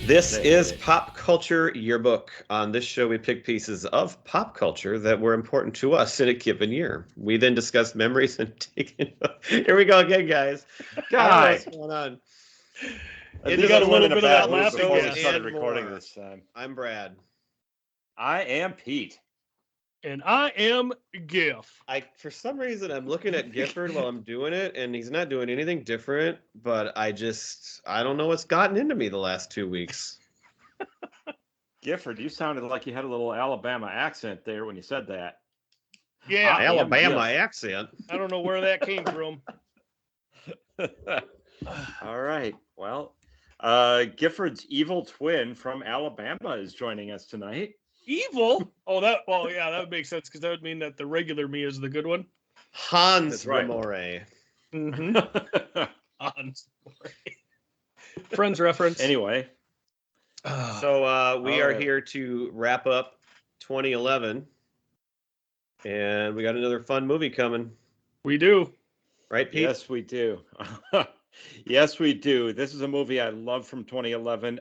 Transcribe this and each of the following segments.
This is Pop Culture Yearbook. On this show, we pick pieces of pop culture that were important to us in a given year. We then discuss memories and take Here we go again, guys. Guys, what's going on? You got a little bit of that laughing before we gas. started recording this time. I'm Brad. I am Pete. And I am Giff. For some reason, I'm looking at Gifford while I'm doing it, and he's not doing anything different, but I don't know what's gotten into me the last 2 weeks. Gifford, you sounded like you had a little Alabama accent there when you said that. Yeah. Alabama accent. I don't know where that came from. All right. Well, Gifford's evil twin from Alabama is joining us tonight. Evil? Oh, that would make sense because that would mean that the regular me is the good one. Hans right. Ramore. Mm-hmm. Hans. Friends reference. Anyway. So we are here to wrap up 2011. And we got another fun movie coming. We do. Right, Pete? Yes, we do. Yes, we do. This is a movie I love from 2011.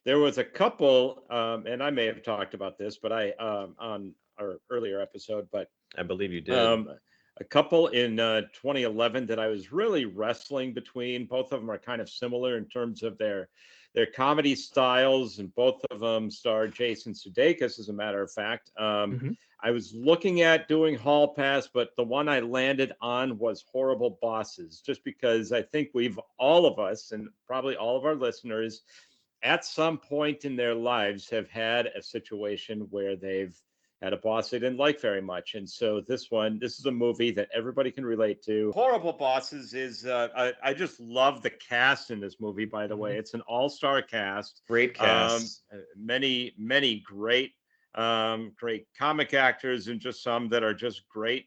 There was a couple, and I may have talked about this, but on our earlier episode, but I believe you did. A couple in 2011 that I was really wrestling between. Both of them are kind of similar in terms of their comedy styles, and both of them star Jason Sudeikis, as a matter of fact. I was looking at doing Hall Pass, but the one I landed on was Horrible Bosses, just because I think all of us, and probably all of our listeners, at some point in their lives have had a situation where they've had a boss they didn't like very much. And so this is a movie that everybody can relate to. Horrible Bosses is, I just love the cast in this movie, by the way. It's an all-star cast. Great cast. Many great comic actors, and just some that are just great,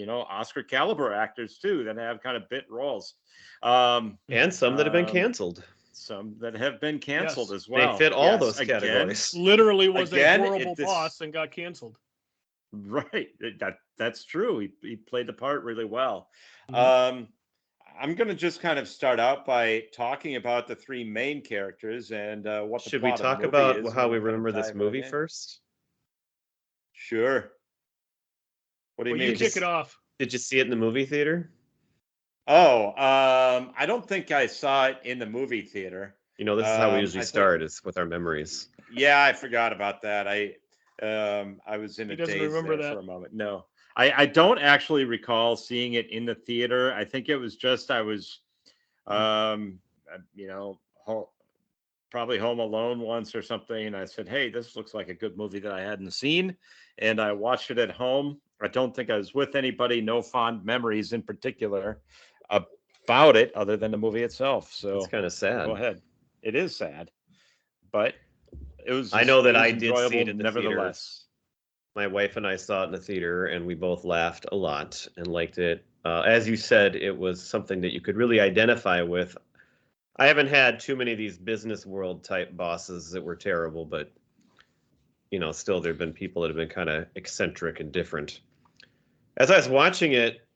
Oscar caliber actors too, that have kind of bit roles. And some that have been canceled. Some that have been canceled Yes. as well. They fit all those categories. Literally was a horrible boss and got canceled. Right. That's true. He played the part really well. Mhm. I'm going to just kind of start out by talking about the three main characters and what the Should we plot of talk the movie about is, how and we we'll kind of remember this dive movie right in. first? Sure. What do you Well, mean? you kick it off. Did you see it in the movie theater? Oh, I don't think I saw it in the movie theater. This is how we I usually think- start, is with our memories. Yeah, I forgot about that. I was in He a doesn't daze remember there that. for a moment. No, I don't actually recall seeing it in the theater. I think it was just I was, probably home alone once or something, and I said, "Hey, this looks like a good movie that I hadn't seen," and I watched it at home. I don't think I was with anybody. No fond memories in particular about it, other than the movie itself. So It's kind of sad. go ahead. It is sad, but it was. I know that it was I did see it enjoyable in the nevertheless. My wife and I saw it in the theater, and we both laughed a lot and liked it. As you said, it was something that you could really identify with. I haven't had too many of these business world type bosses that were terrible, but still there have been people that have been kind of eccentric and different. As I was watching it,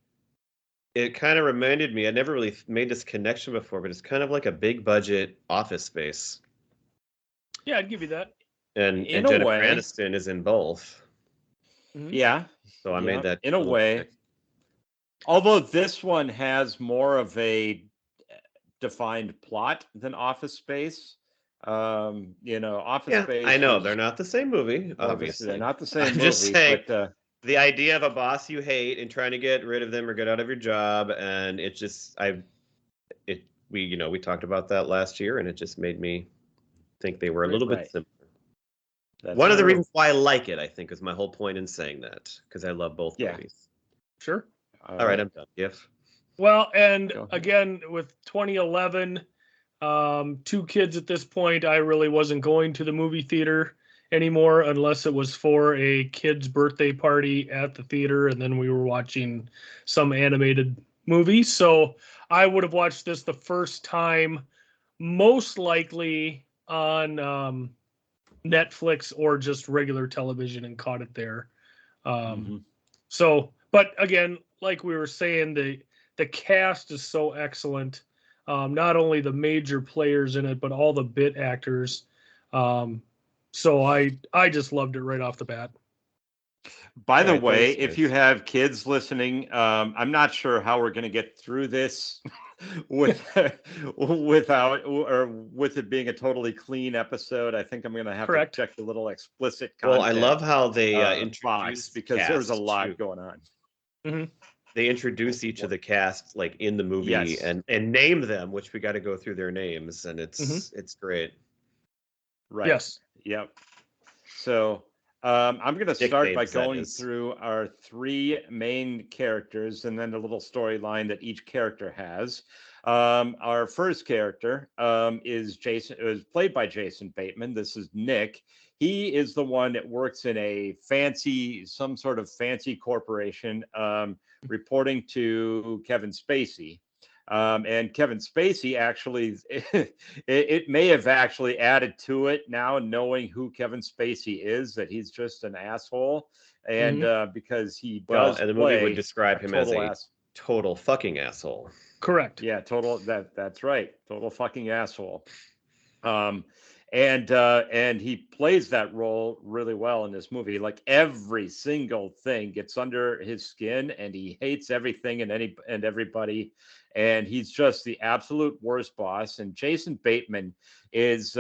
it kind of reminded me, I never really made this connection before, but it's kind of like a big budget Office Space. Yeah, I'd give you that. And In a Jennifer way. Aniston is in both. Yeah, So I made that in a way. Although this one has more of a defined plot than Office Space. Office Space. I know was- they're not the same movie, obviously. they're not the same I'm movie. just saying, but, the idea of a boss you hate and trying to get rid of them or get out of your job, and it just we talked about that last year, and it just made me think they were a little bit Right. similar. that's One of the true. reasons why I like it, I think, is my whole point in saying that, because I love both Yeah. movies. Sure. All right, I'm done. Gif. Well, and Go ahead. again, with 2011, 2 kids at this point, I really wasn't going to the movie theater anymore unless it was for a kid's birthday party at the theater, and then we were watching some animated movie. So I would have watched this the first time, most likely on Netflix or just regular television, and caught it there. So, but again, like we were saying, the cast is so excellent. Not only the major players in it, but all the bit actors. So I just loved it right off the bat. By the Right, that way, was if nice. you have kids listening, I'm not sure how we're going to get through this with without or with it being a totally clean episode. I think I'm going to have Correct. to check the little explicit Well, I content love how they box introduce because there's a cast lot too. going on. Mm-hmm. They introduce each of the cast like in the movie Yes. and name them, which we got to go through their names, and it's great. Right. Yes. Yep. So I'm going to start by Nicknames, that going is. through our three main characters and then the little storyline that each character has. Our first character is Jason. It was played by Jason Bateman. This is Nick. He is the one that works in some sort of fancy corporation, reporting to Kevin Spacey. And Kevin Spacey actually, it may have actually added to it now, knowing who Kevin Spacey is, that he's just an asshole, and because he does and the movie would play describe him as a total fucking asshole. Correct. Yeah, total. That's right. Total fucking asshole. And he plays that role really well in this movie. Like every single thing gets under his skin, and he hates everything and everybody, and he's just the absolute worst boss. And Jason Bateman is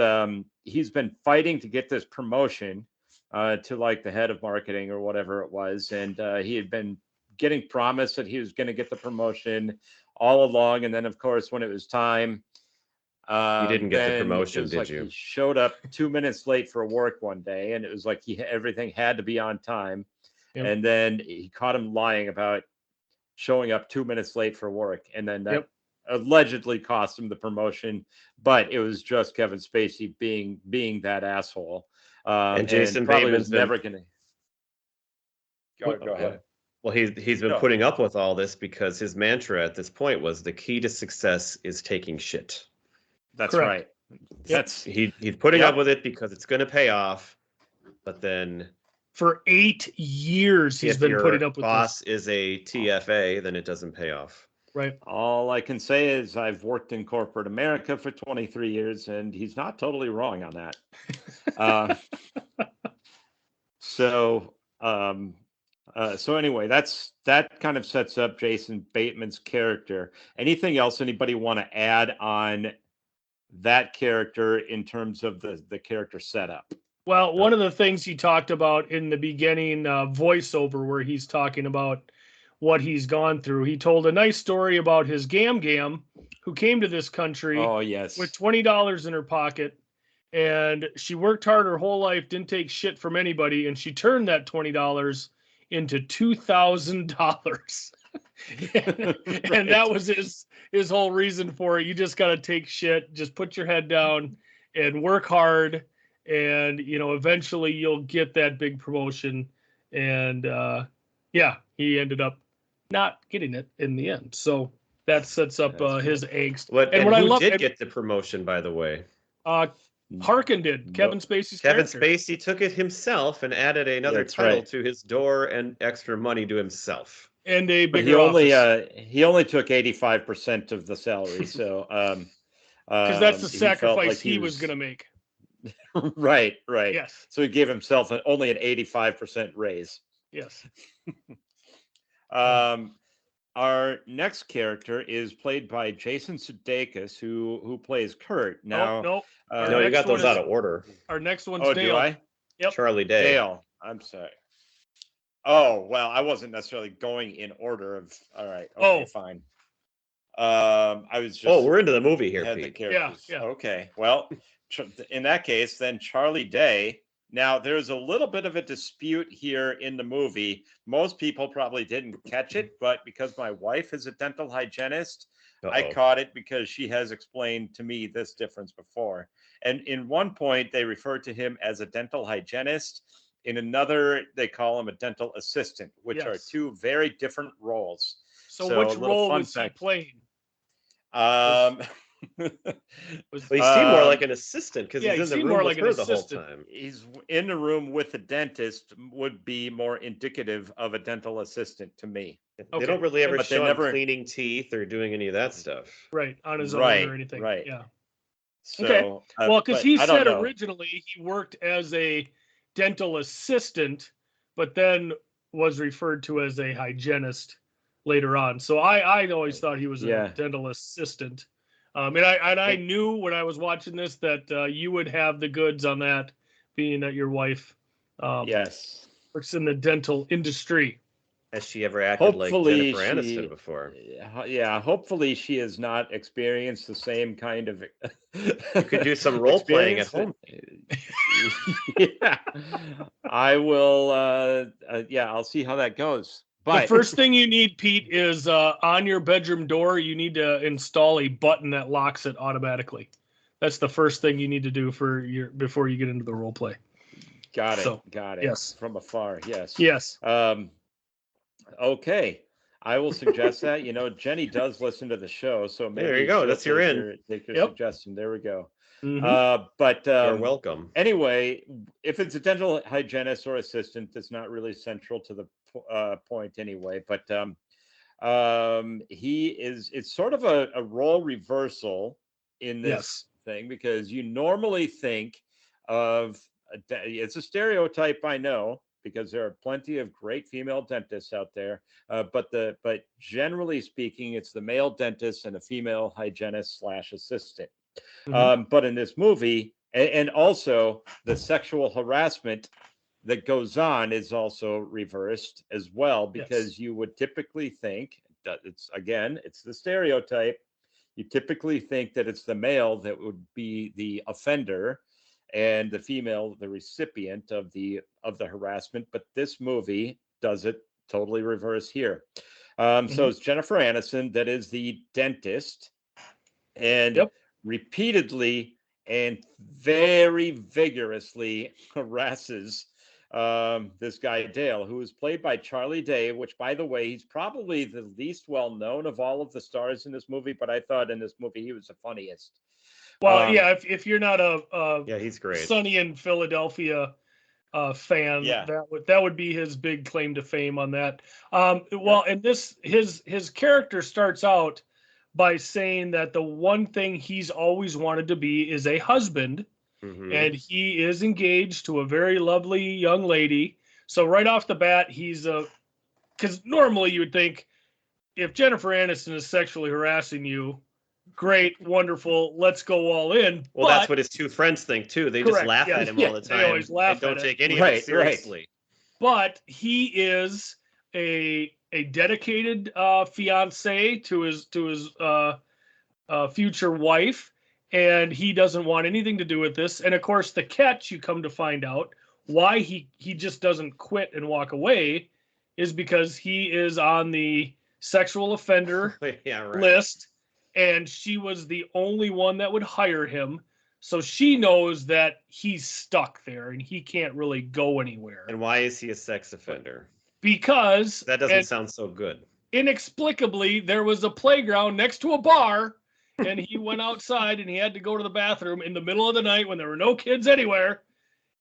he's been fighting to get this promotion to like the head of marketing or whatever it was, and he had been getting promised that he was going to get the promotion all along, and then of course when it was time. You didn't get the then promotion, it was did like you? He showed up 2 minutes late for work one day, and it was like everything had to be on time. Yep. And then he caught him lying about showing up 2 minutes late for work, and then that allegedly cost him the promotion. But it was just Kevin Spacey being that asshole. And Jason probably Bateman's was never gonna. Go ahead. Well, he's been putting up with all this because his mantra at this point was the key to success is taking shit. That's Correct. right. Yep. He's putting up with it because it's going to pay off. But then for 8 years he's been putting up with boss is a TFA, then it doesn't pay off. Right. All I can say is I've worked in corporate America for 23 years, and he's not totally wrong on that. So anyway, that kind of sets up Jason Bateman's character. Anything else anybody want to add on that character in terms of the character setup? Well, one of the things he talked about in the beginning voiceover, where he's talking about what he's gone through, he told a nice story about his Gam who came to this country with $20 in her pocket, and she worked hard her whole life, didn't take shit from anybody, and she turned that $20 into $2,000. And that was his whole reason for it. You just got to take shit, just put your head down and work hard, and eventually you'll get that big promotion. And he ended up not getting it in the end, so that sets up his angst. Who did get the promotion, by the way? Harkin did. Kevin Spacey's character. Spacey took it himself and added another title to his door and extra money to himself. And a bigger he only took 85% of the salary, so because that's the sacrifice he was going to make. Right. Yes. So he gave himself only an 85% raise. Yes. Our next character is played by Jason Sudeikis, who plays Kurt. Now, no, you got those out of order. Our next one's Dale. Do I? Yep. Charlie Day. Dale. I'm sorry. Oh, well, I wasn't necessarily going in order of. All right. Okay, fine. I was just. Oh, we're into the movie here, Pete. Yeah. Okay. Well, in that case, then Charlie Day. Now, there's a little bit of a dispute here in the movie. Most people probably didn't catch it, but because my wife is a dental hygienist, I caught it because she has explained to me this difference before. And in one point, they refer to him as a dental hygienist. In another, they call him a dental assistant, which are two very different roles. So which role was he playing? Well, he seemed more like an assistant because he's in the room with her the whole time. He's in the room with the dentist would be more indicative of a dental assistant to me. They don't really ever show him cleaning teeth or doing any of that stuff. Right, on his own or anything. Right. Yeah. So, Well, because but he I don't said know. originally he worked as a dental assistant, but then was referred to as a hygienist later on. So I always thought he was a Yeah. dental assistant. And I And- knew when I was watching this that you would have the goods on that, being that your wife Yes. works in the dental industry. Has she ever acted like Hopefully Jennifer Aniston before? yeah, hopefully she has not experienced the same kind of You could do some role playing at home. Yeah. I will yeah, I'll see how that goes. The But first thing you need, Pete, is on your bedroom door, you need to install a button that locks it automatically. That's the first thing you need to do before you get into the role play. got it. So, Got it. yes. From afar. Yes. Yes. Okay. I will suggest that. You know, Jenny does listen to the show, so maybe There you go. she'll That's your take in. take your Yep. suggestion. There we go. Mhm. But You're welcome. anyway, if it's a dental hygienist or assistant, that's not really central to the point anyway. But it's sort of a role reversal in this Yes. thing, because you normally think of it's a stereotype, I know, because there are plenty of great female dentists out there, but generally speaking, it's the male dentist and a female hygienist / assistant. Mhm. But in this movie, and also the sexual harassment that goes on is also reversed as well, because Yes. you would typically think that it's the stereotype. You typically think that it's the male that would be the offender and the female the recipient of the harassment, but this movie does it totally reverse here. So it's Jennifer Aniston that is the dentist, and Yep. repeatedly and very vigorously harasses this guy Dale, who is played by Charlie Day, which, by the way, he's probably the least well known of all of the stars in this movie, but I thought in this movie he was the funniest. Well, yeah. If you're not Yeah, he's great. Sunny in Philadelphia fan, Yeah. that would be his big claim to fame on that. Well, and his character starts out by saying that the one thing he's always wanted to be is a husband, and he is engaged to a very lovely young lady. So right off the bat, because normally you would think if Jennifer Aniston is sexually harassing you, great, wonderful, let's go all in. Well, that's what his two friends think too. They just Correct, laugh yeah, at him yeah, all the they time always laugh and don't at it. take any of Right, it seriously. But he is a dedicated fiance to his future wife, and he doesn't want anything to do with this. And of course, the catch, you come to find out why he just doesn't quit and walk away, is because he is on the sexual offender Yeah, right. list, and she was the only one that would hire him. So she knows that he's stuck there and he can't really go anywhere. And why is he a sex offender? Because That doesn't sound so good. inexplicably there was a playground next to a bar, and he went outside and he had to go to the bathroom in the middle of the night when there were no kids anywhere,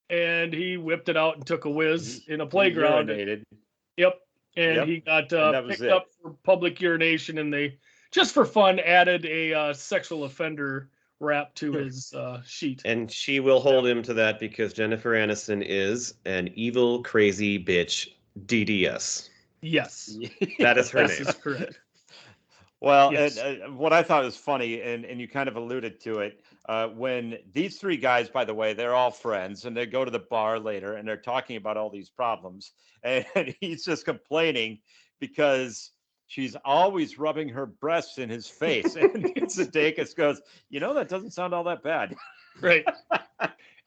and he whipped it out and took a whiz in a playground. Yep. And he got picked up for public urination, and they, just for fun, added a sexual offender rap to his sheet. And she will hold him to that because Jennifer Aniston is an evil, crazy bitch, DDS. Yes. That is her This name. is correct. Well, Yes. and what I thought was funny, and you kind of alluded to it, when these three guys, by the way, they're all friends, and they go to the bar later, and they're talking about all these problems, and he's just complaining because she's always rubbing her breasts in his face, and Sudeikis goes, that doesn't sound all that bad. Right.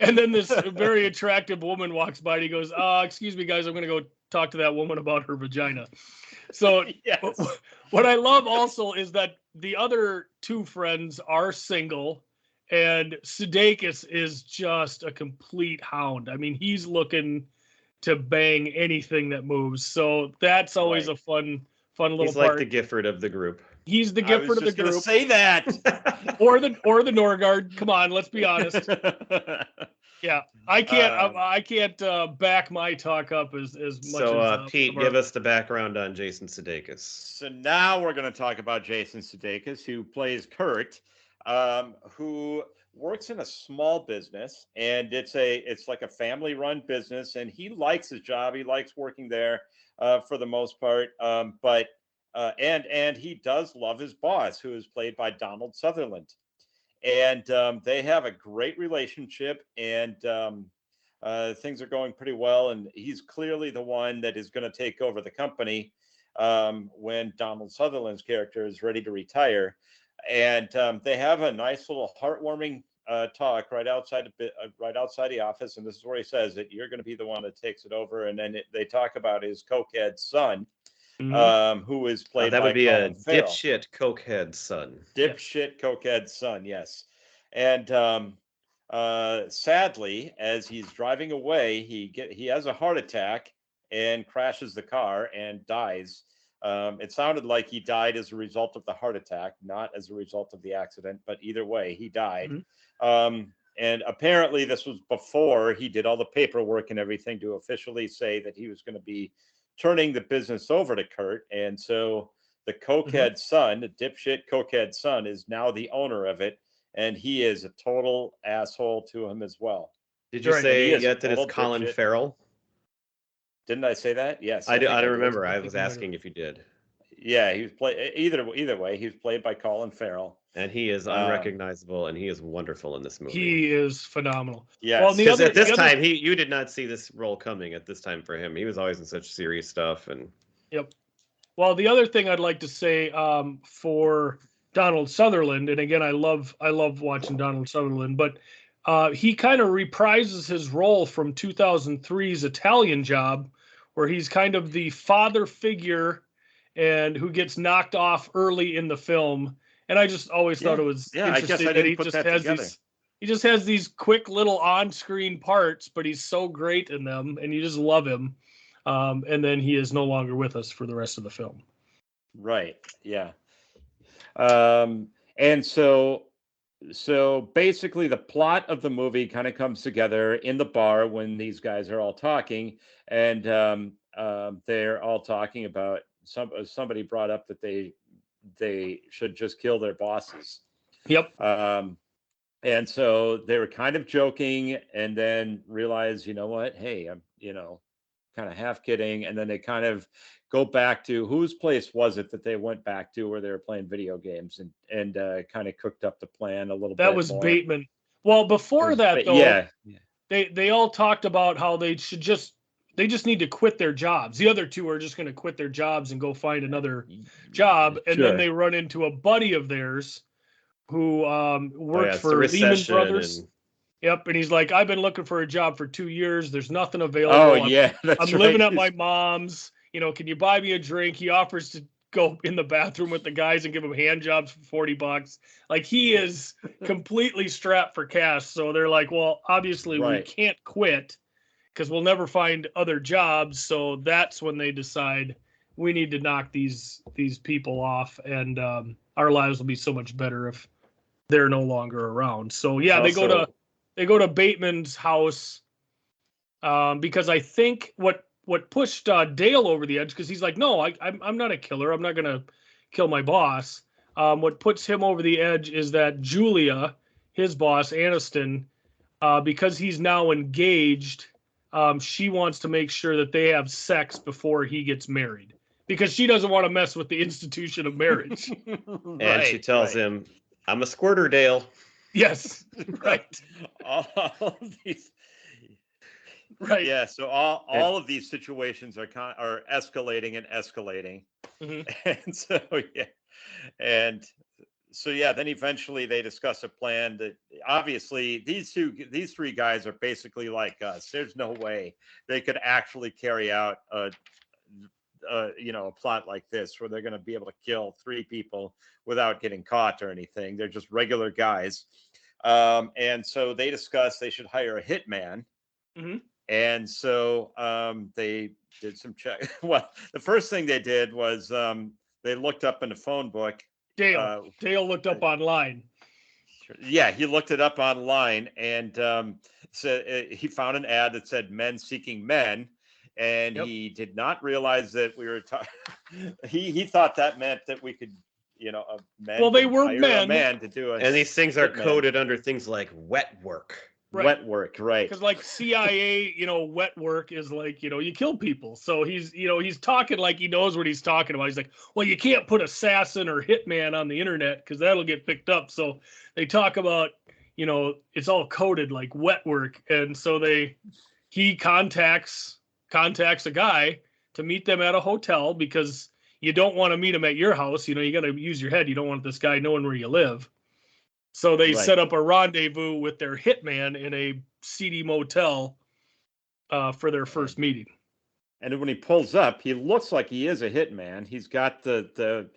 And then this very attractive woman walks by and he goes, excuse me, guys, I'm going to go talk to that woman about her vagina. So Yes. what I love also is that the other two friends are single, and Sudeikis is just a complete hound. I mean, he's looking to bang anything that moves. So that's always a fun little He's part. like the Gifford of the group. He's the Gifford of the group. Say that. or the Norgard. Come on, let's be honest. Yeah, I can't back my talk up as much. So, Pete, give us the background on Jason Sudeikis. So now we're going to talk about Jason Sudeikis, who plays Kurt, who works in a small business, and it's like a family run business, and he likes his job. He likes working there for the most part. But and he does love his boss, who is played by Donald Sutherland, and they have a great relationship, and things are going pretty well. And he's clearly the one that is going to take over the company when Donald Sutherland's character is ready to retire. And they have a nice little heartwarming talk right outside the office, and this is where he says that you're going to be the one that takes it over. And then they talk about his cokehead son, who is played that by would be Colin a Farrell. dipshit cokehead son. Dipshit cokehead son, yes. And sadly, as he's driving away, he has a heart attack and crashes the car and dies. It sounded like he died as a result of the heart attack, not as a result of the accident, but either way, he died. And apparently this was before he did all the paperwork and everything to officially say that he was going to be turning the business over to Kurt. And so the cokehead son, the dipshit cokehead son, is now the owner of it. And he is a total asshole to him as well. Did you Right. say yet that it's Colin dipshit. Farrell? Didn't I say that? Yes. I don't remember. I I think was you might have. asking if you did. Yeah, he was either way, he was played by Colin Farrell. And he is unrecognizable, and he is wonderful in this movie. He is phenomenal. Yes. Well, Because at this time, you did not see this role coming at this time for him. He was always in such serious stuff. And Yep. Well, the other thing I'd like to say for Donald Sutherland, and again, I love watching Donald Sutherland, but he kind of reprises his role from 2003's Italian Job, where he's kind of the father figure and who gets knocked off early in the film. And I just always thought it was interesting that he just has these quick little on-screen parts, but he's so great in them, and you just love him. And then he is no longer with us for the rest of the film. Right. Yeah. And so basically the plot of the movie kind of comes together in the bar when these guys are all talking, and they're all talking about somebody brought up that they should just kill their bosses. Yep. And so they were kind of joking, and then realized, you know what? Hey, I'm, kind of half kidding. And then they kind of go back to whose place was it that they went back to where they were playing video games and kind of cooked up the plan a little bit. That was more. Bateman. Well, before that, though, yeah. They all talked about how they just need to quit their jobs. The other two are just going to quit their jobs and go find another job. And then they run into a buddy of theirs who works for Lehman Brothers. Yep. And he's like, I've been looking for a job for 2 years. There's nothing available. Oh, yeah. I'm living at my mom's. Can you buy me a drink? He offers to go in the bathroom with the guys and give them hand jobs for $40. Like, he is completely strapped for cash. So they're like, well, obviously we can't quit because we'll never find other jobs. So that's when they decide we need to knock these people off, and our lives will be so much better if they're no longer around. So yeah, they go to Bateman's house because I think what pushed Dale over the edge, because he's like, no, I'm not a killer. I'm not going to kill my boss. What puts him over the edge is that Julia, his boss, Aniston, because he's now engaged, she wants to make sure that they have sex before he gets married, because she doesn't want to mess with the institution of marriage. And she tells him, I'm a squirter, Dale. Yes, right. All of these, right. Yeah. So all of these situations are escalating and escalating, and so then eventually they discuss a plan that obviously these three guys are basically like us. There's no way they could actually carry out a plot like this where they're going to be able to kill three people without getting caught or anything. They're just regular guys. And so they discussed they should hire a hitman. And so they did some check. Well, the first thing they did was they looked up in the phone book. Dale looked up online. Yeah, he looked it up online, and so he found an ad that said men seeking men. And he did not realize that we were he thought that meant that we could a man. Well, they can were hire men. A man to do it. And these things are hitman. coded under things like wet work. Right. Wet work, right? Because like CIA, wet work is like, you kill people. So he's talking like he knows what he's talking about. He's like, well, you can't put assassin or hitman on the internet because that'll get picked up. So they talk about, it's all coded like wet work. And so he contacts a guy to meet them at a hotel because you don't want to meet him at your house. You got to use your head. You don't want this guy knowing where you live. So they Right. set up a rendezvous with their hitman in a seedy motel for their first meeting. And when he pulls up, he looks like he is a hitman. He's got the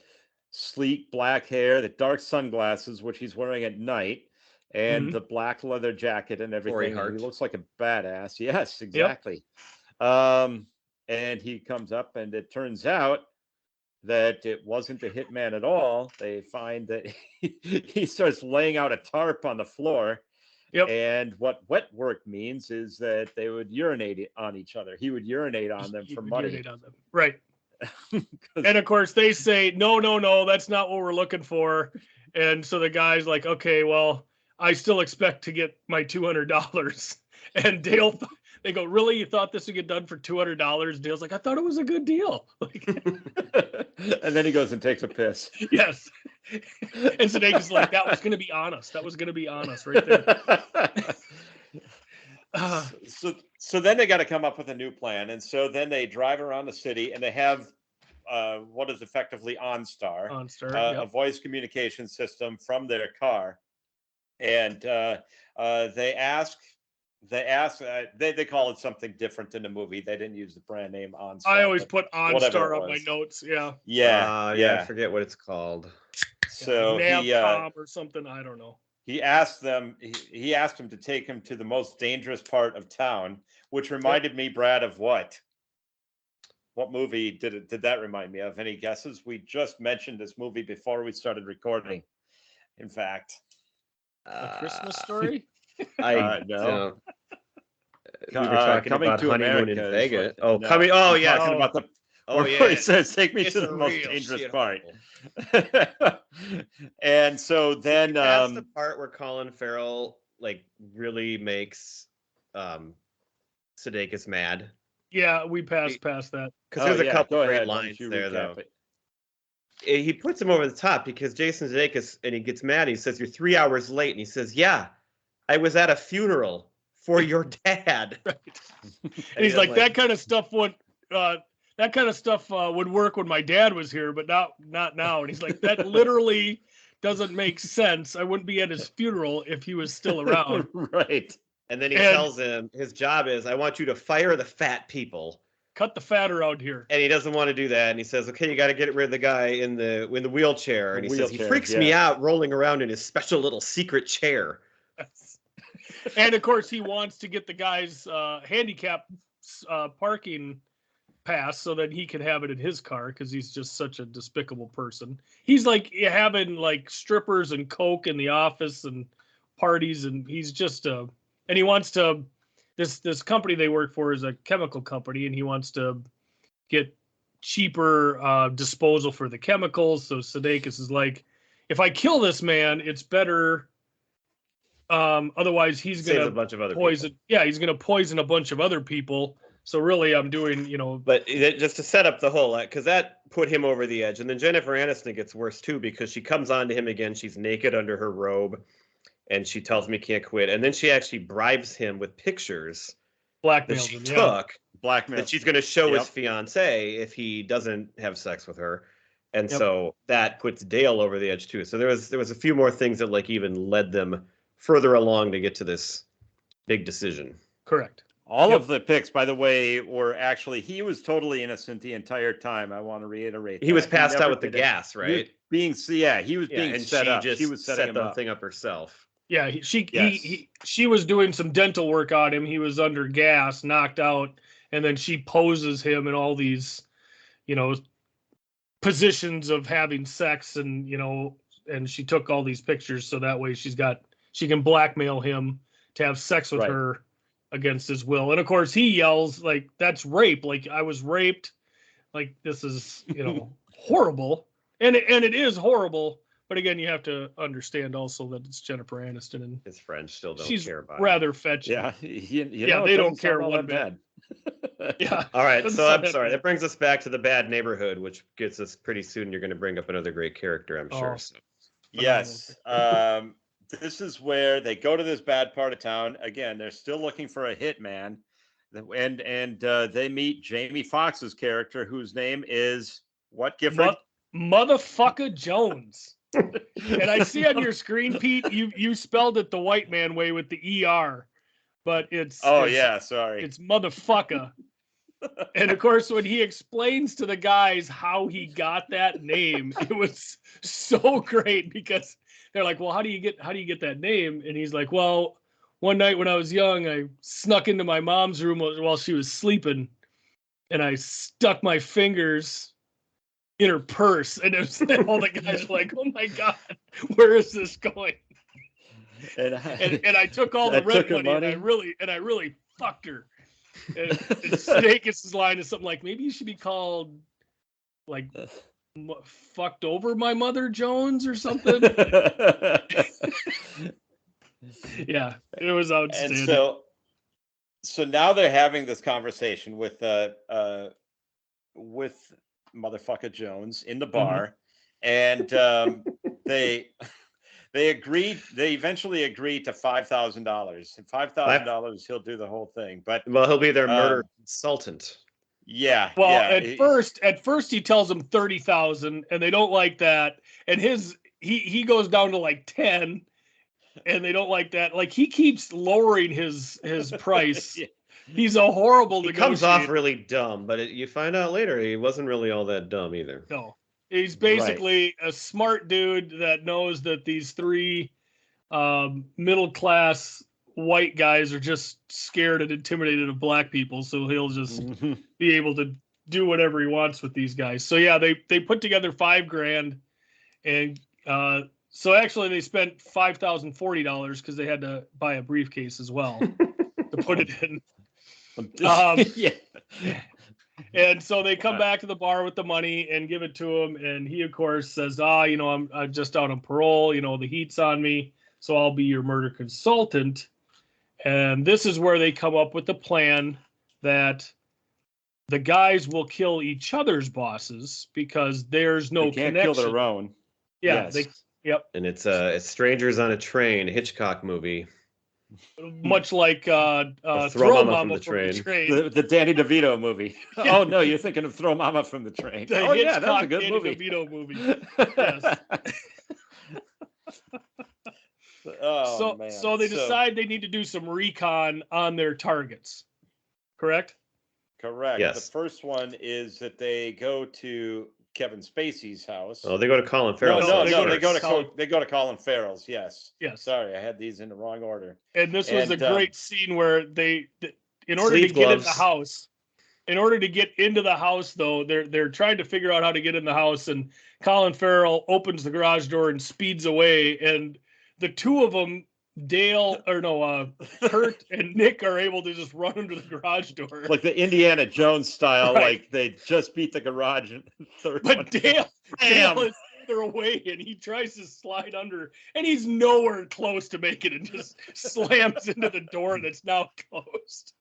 sleek black hair, the dark sunglasses, which he's wearing at night, and Mhm. the black leather jacket and everything. Hart. He looks like a badass. Yes, exactly. And he comes up, and it turns out that it wasn't a hitman at all. They find that he starts laying out a tarp on the floor. Yep. And what wet work means is that they would urinate on each other. He would urinate on them He for would money. urinate on them. Right. 'Cause- And of course they say, no, that's not what we're looking for. And so the guy's like, okay, well, I still expect to get my $200. And Dale, they go, really? You thought this would get done for $200? Dale's like, I thought it was a good deal. Like, and then he goes and takes a piss. yes. And Sudeikis like, that was going to be honest. That was going to be honest right there. So then they got to come up with a new plan. And so then they drive around the city and they have what is effectively OnStar, OnStar, a voice communication system from their car. And they call it something different in the movie. They didn't use the brand name OnStar. I always but put OnStar on my notes. Yeah. Yeah. I forget what it's called. So Navcom or something. I don't know. he asked them. He asked him to take him to the most dangerous part of town, which reminded me, Brad, of what? What movie did that remind me of? Any guesses? We just mentioned this movie before we started recording. In fact, A Christmas Story. I no. don't. We were talking Coming about to honeymoon in America is Vegas. what- Oh, no. coming. Oh, yeah. Talking about the Oh, where yeah. he says, "Take me It's to the a most real dangerous shithole. part." And so then, That's the part where Colin Farrell really makes Sudeikis mad, Yeah, we passed past that. because there's a couple go great ahead, why don't lines you there recap though. it? He puts him over the top because Jason Sudeikis, and he gets mad. He says, "You're 3 hours late," and he says, "Yeah, I was at a funeral for your dad." And he's like, that kind of stuff would work when my dad was here, but not now. And he's like, that literally doesn't make sense. I wouldn't be at his funeral if he was still around. Right. And then he And- tells him his job is, "I want you to fire the fat people." Cut the fat around here. And he doesn't want to do that. And he says, "Okay, you got to get rid of the guy in the wheelchair." And he says, "He Wheelchair, freaks me out rolling around in his special little secret chair." And of course, he wants to get the guy's handicap parking pass so that he can have it in his car because he's just such a despicable person. He's like having like strippers and coke in the office and parties, and he's just and he wants to. This company they work for is a chemical company, and he wants to get cheaper disposal for the chemicals. So Sudeikis is like, if I kill this man, it's better. Otherwise, he's Saves a gonna bunch of other poison. people. Yeah, he's gonna poison a bunch of other people. So really, I'm doing, But just to set up the whole, because that put him over the edge. And then Jennifer Aniston gets worse too, because she comes on to him again. She's naked under her robe, and she tells him he can't quit. And then she actually bribes him with pictures that blackmail she them. took Blackmail. that she's going to show Yep. his fiance if he doesn't have sex with her. And Yep. so that puts Dale over the edge too. So there was a few more things that even led them further along to get to this big decision. Correct. All Yep. of the picks, by the way, were actually, he was totally innocent the entire time. I want to reiterate. He was that. passed out never with the did it. gas, He was right? being he was being and set she up. just She was setting set him the up. thing up herself. Yeah, Yes. she was doing some dental work on him. He was under gas, knocked out, and then she poses him in all these, positions of having sex, and and she took all these pictures so that way she can blackmail him to have sex with Right. her against his will. And of course he yells like, that's rape, like I was raped, like this is horrible. and it is horrible. But again, you have to understand also that it's Jennifer Aniston, and His friends still don't she's care about rather fetching. Yeah, Yeah, know, they it don't doesn't care sound all one that bad. Yeah. All right, Doesn't so sound I'm that sorry. bad. That brings us back to the Bad Neighborhood, which gets us pretty soon. You're going to bring up another great character, I'm sure. Oh. So. Yes. This is where they go to this bad part of town. Again, they're still looking for a hitman. And they meet Jamie Foxx's character, whose name is what, Gifford? Motherfucker Jones. And I see on your screen, Pete, you spelled it the white man way with the ER, but it's sorry. it's motherfucker. And of course, when he explains to the guys how he got that name, it was so great because they're like, "Well, how do you get that name?" And he's like, "Well, one night when I was young, I snuck into my mom's room while she was sleeping, and I stuck my fingers in her purse." And it was, all the guys were like, "Oh my god, where is this going?" And I took all the rent money, and I really fucked her. And Sudeikis' line is something like, "Maybe you should be called like fucked over my mother Jones or something." Yeah, it was outstanding. And so now they're having this conversation with motherfucker Jones in the bar, and they eventually agreed to $5,000. And $5,000 he'll do the whole thing. But he'll be their murder consultant. Yeah. Well, yeah. at first he tells them 30,000, and they don't like that. And he goes down to like 10, and they don't like that. Like, he keeps lowering his price. Yeah. He's a horrible He negotiator. comes off really dumb, but you find out later he wasn't really all that dumb either. No, he's basically a smart dude that knows that these three middle class white guys are just scared and intimidated of black people, so he'll just be able to do whatever he wants with these guys. So yeah, they put together $5,000, and so actually they spent $5,040 because they had to buy a briefcase as well to put it in. Yeah. And so they come back to the bar with the money and give it to him, and he of course says, I'm just out on parole, the heat's on me, so I'll be your murder consultant. And this is where they come up with the plan that the guys will kill each other's bosses because there's no they can't connection. Kill their own. Yeah. Yes. Yep. And it's Strangers on a Train, a Hitchcock movie. Much like Throw Mama from the Train. The Danny DeVito movie. Yeah. Oh no, you're thinking of Throw Mama from the Train. Yeah, that was a good Danny movie. DeVito movie. Yes. So they decide they need to do some recon on their targets. Correct? Correct. Yes. The first one is that they go to Kevin Spacey's house. Oh, they go to Colin Farrell's house. No, they go to Colin Farrell's. Yes. Yes. Sorry, I had these in the wrong order. And this was a great scene where in order to Sleeve get gloves. in the house, though, they're trying to figure out how to get in the house, and Colin Farrell opens the garage door and speeds away, and the two of them, Kurt and Nick, are able to just run under the garage door. Like the Indiana Jones style, Right. like they just beat the garage in the third one. But Dale is further away, and he tries to slide under, and he's nowhere close to making it, and just slams into the door that's now closed.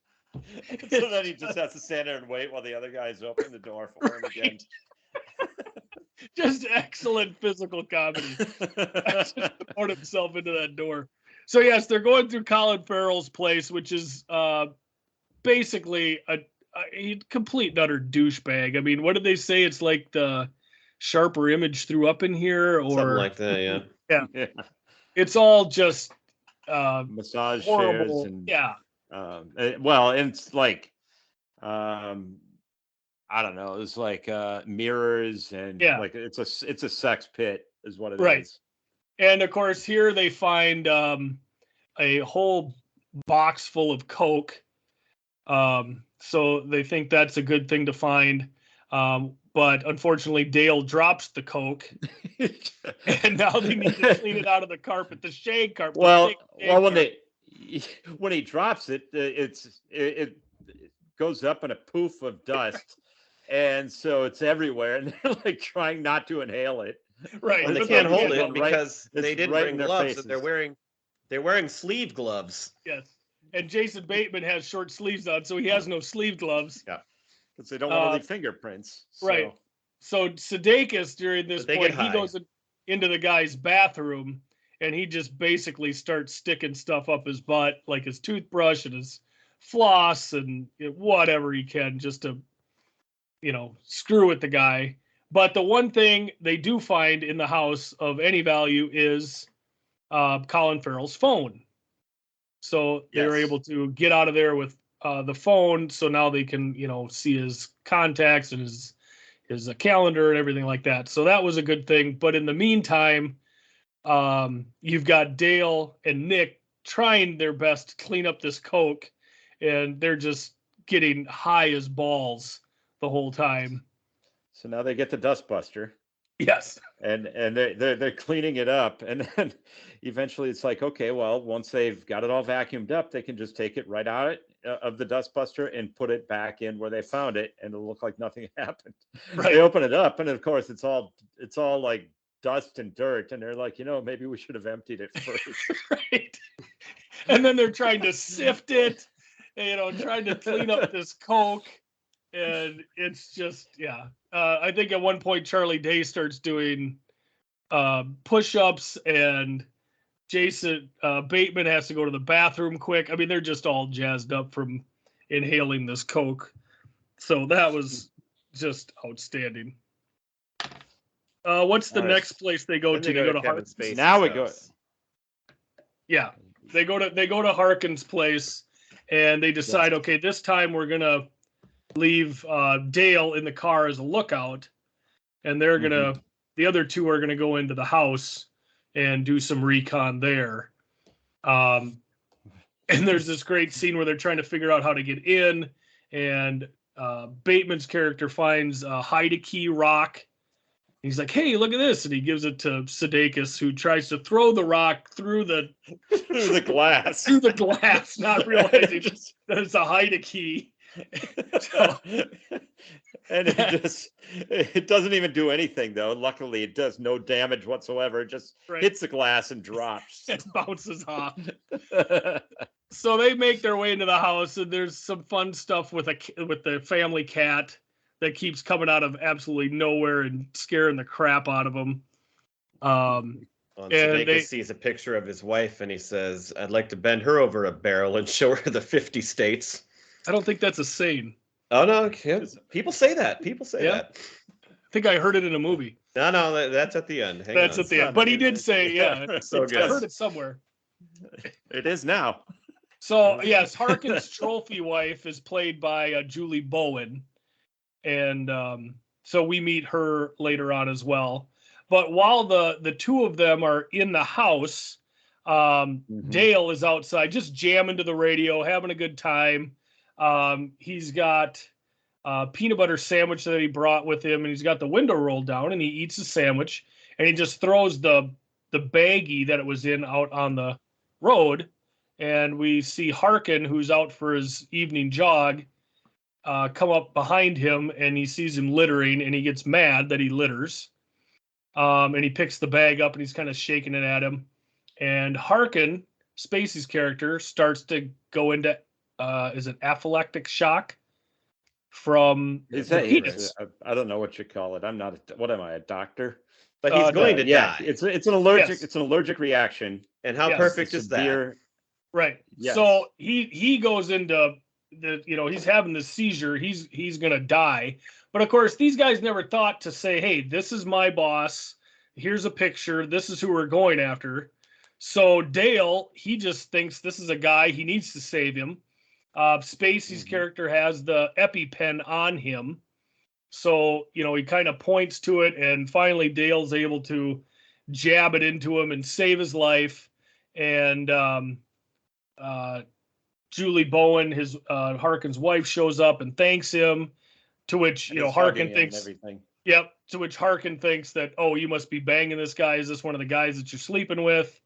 So then he just has to stand there and wait while the other guys open the door for him again. Just excellent physical comedy. Just put himself into that door. So yes, they're going through Colin Farrell's place, which is basically a complete and utter douchebag. I mean, what did they say? It's like the Sharper Image threw up in here, or something like that. Yeah. It's all just massage horrible. chairs and and it's like I don't know, it's like mirrors and like it's a sex pit is what it is. And of course, here they find a whole box full of Coke. So they think that's a good thing to find. But unfortunately, Dale drops the Coke, and now they need to clean it out of the carpet, the shag carpet. When he drops it, it goes up in a poof of dust. and so it's everywhere, and they're like trying not to inhale it. Right. And they but can't then- hold it Right- because it's they didn't right bring in their gloves. faces. And they're wearing sleeve gloves. Yes. And Jason Bateman has short sleeves on, so he has no sleeve gloves. Because they don't want to leave fingerprints. Right. So Sudeikis during this But they point, get he high. goes into the guy's bathroom and he just basically starts sticking stuff up his butt, like his toothbrush and his floss and whatever he can, just to, screw with the guy. But the one thing they do find in the house of any value is Colin Farrell's phone. So they were Yes. able to get out of there with the phone. So now they can, see his contacts and his calendar and everything like that. So that was a good thing. But in the meantime, you've got Dale and Nick trying their best to clean up this coke, and they're just getting high as balls the whole time. So now they get the dustbuster, Yes. and they're cleaning it up, and then eventually it's like, okay, well, once they've got it all vacuumed up, they can just take it right out of the dustbuster and put it back in where they found it, and it'll look like nothing happened. Right. They open it up, and of course it's all like dust and dirt, and they're like, maybe we should have emptied it first. Right. And then they're trying to sift it, trying to clean up this coke. And it's just, I think at one point Charlie Day starts doing push-ups, and Jason Bateman has to go to the bathroom quick. I mean, they're just all jazzed up from inhaling this coke. So that was just outstanding. What's the All right. next place they go Then to? they They go to Kevin Harkin's. Spacey's Now we go- house. Yeah, they go to Harkin's place, and they decide, okay, this time we're gonna leave Dale in the car as a lookout, and they're gonna the other two are gonna go into the house and do some recon there. And there's this great scene where they're trying to figure out how to get in, and Bateman's character finds a hide-a-key rock. He's like, "Hey, look at this!" And he gives it to Sudeikis, who tries to throw the rock through the glass. through the glass, not realizing that it's a hide-a-key. And it doesn't even do anything, though. Luckily, it does no damage whatsoever. It just Right. hits the glass and drops. It bounces off. So they make their way into the house, and there's some fun stuff with the family cat that keeps coming out of absolutely nowhere and scaring the crap out of them. And Sudeikis sees a picture of his wife, and he says, "I'd like to bend her over a barrel and show her the 50 states." I don't think that's a saying. Oh no, people say that. People say Yeah. that. I think I heard it in a movie. No, that's at the end. Hang That's on. at the end. But he did say, yeah, So I good. heard it somewhere. It is now. So yes, Harkin's trophy wife is played by Julie Bowen, and so we meet her later on as well. But while the two of them are in the house, Dale is outside just jamming to the radio, having a good time. He's got a peanut butter sandwich that he brought with him, and he's got the window rolled down, and he eats the sandwich, and he just throws the baggie that it was in out on the road. And we see Harkin, who's out for his evening jog, come up behind him, and he sees him littering, and he gets mad that he litters. And he picks the bag up, and he's kind of shaking it at him. And Harkin, Spacey's character, starts to go into, is it anaphylactic shock from Is the that, penis? I don't know what you call it. I'm not. What am I? A doctor? But he's going to yeah, die. it's an allergic. Yes. It's an allergic reaction. And how Yes. perfect is that? Severe- Right. Yes. So he goes into he's having this seizure. He's gonna die. But of course, these guys never thought to say, "Hey, this is my boss. Here's a picture. This is who we're going after." So Dale, he just thinks this is a guy he needs to save him. Spacey's character has the EpiPen on him, so he kind of points to it, and finally Dale's able to jab it into him and save his life. And Julie Bowen, his Harkin's wife, shows up and thanks him. To which and he's Harkin hugging him and thinks, everything. "Yep." To which Harkin thinks that, "Oh, you must be banging this guy. Is this one of the guys that you're sleeping with?"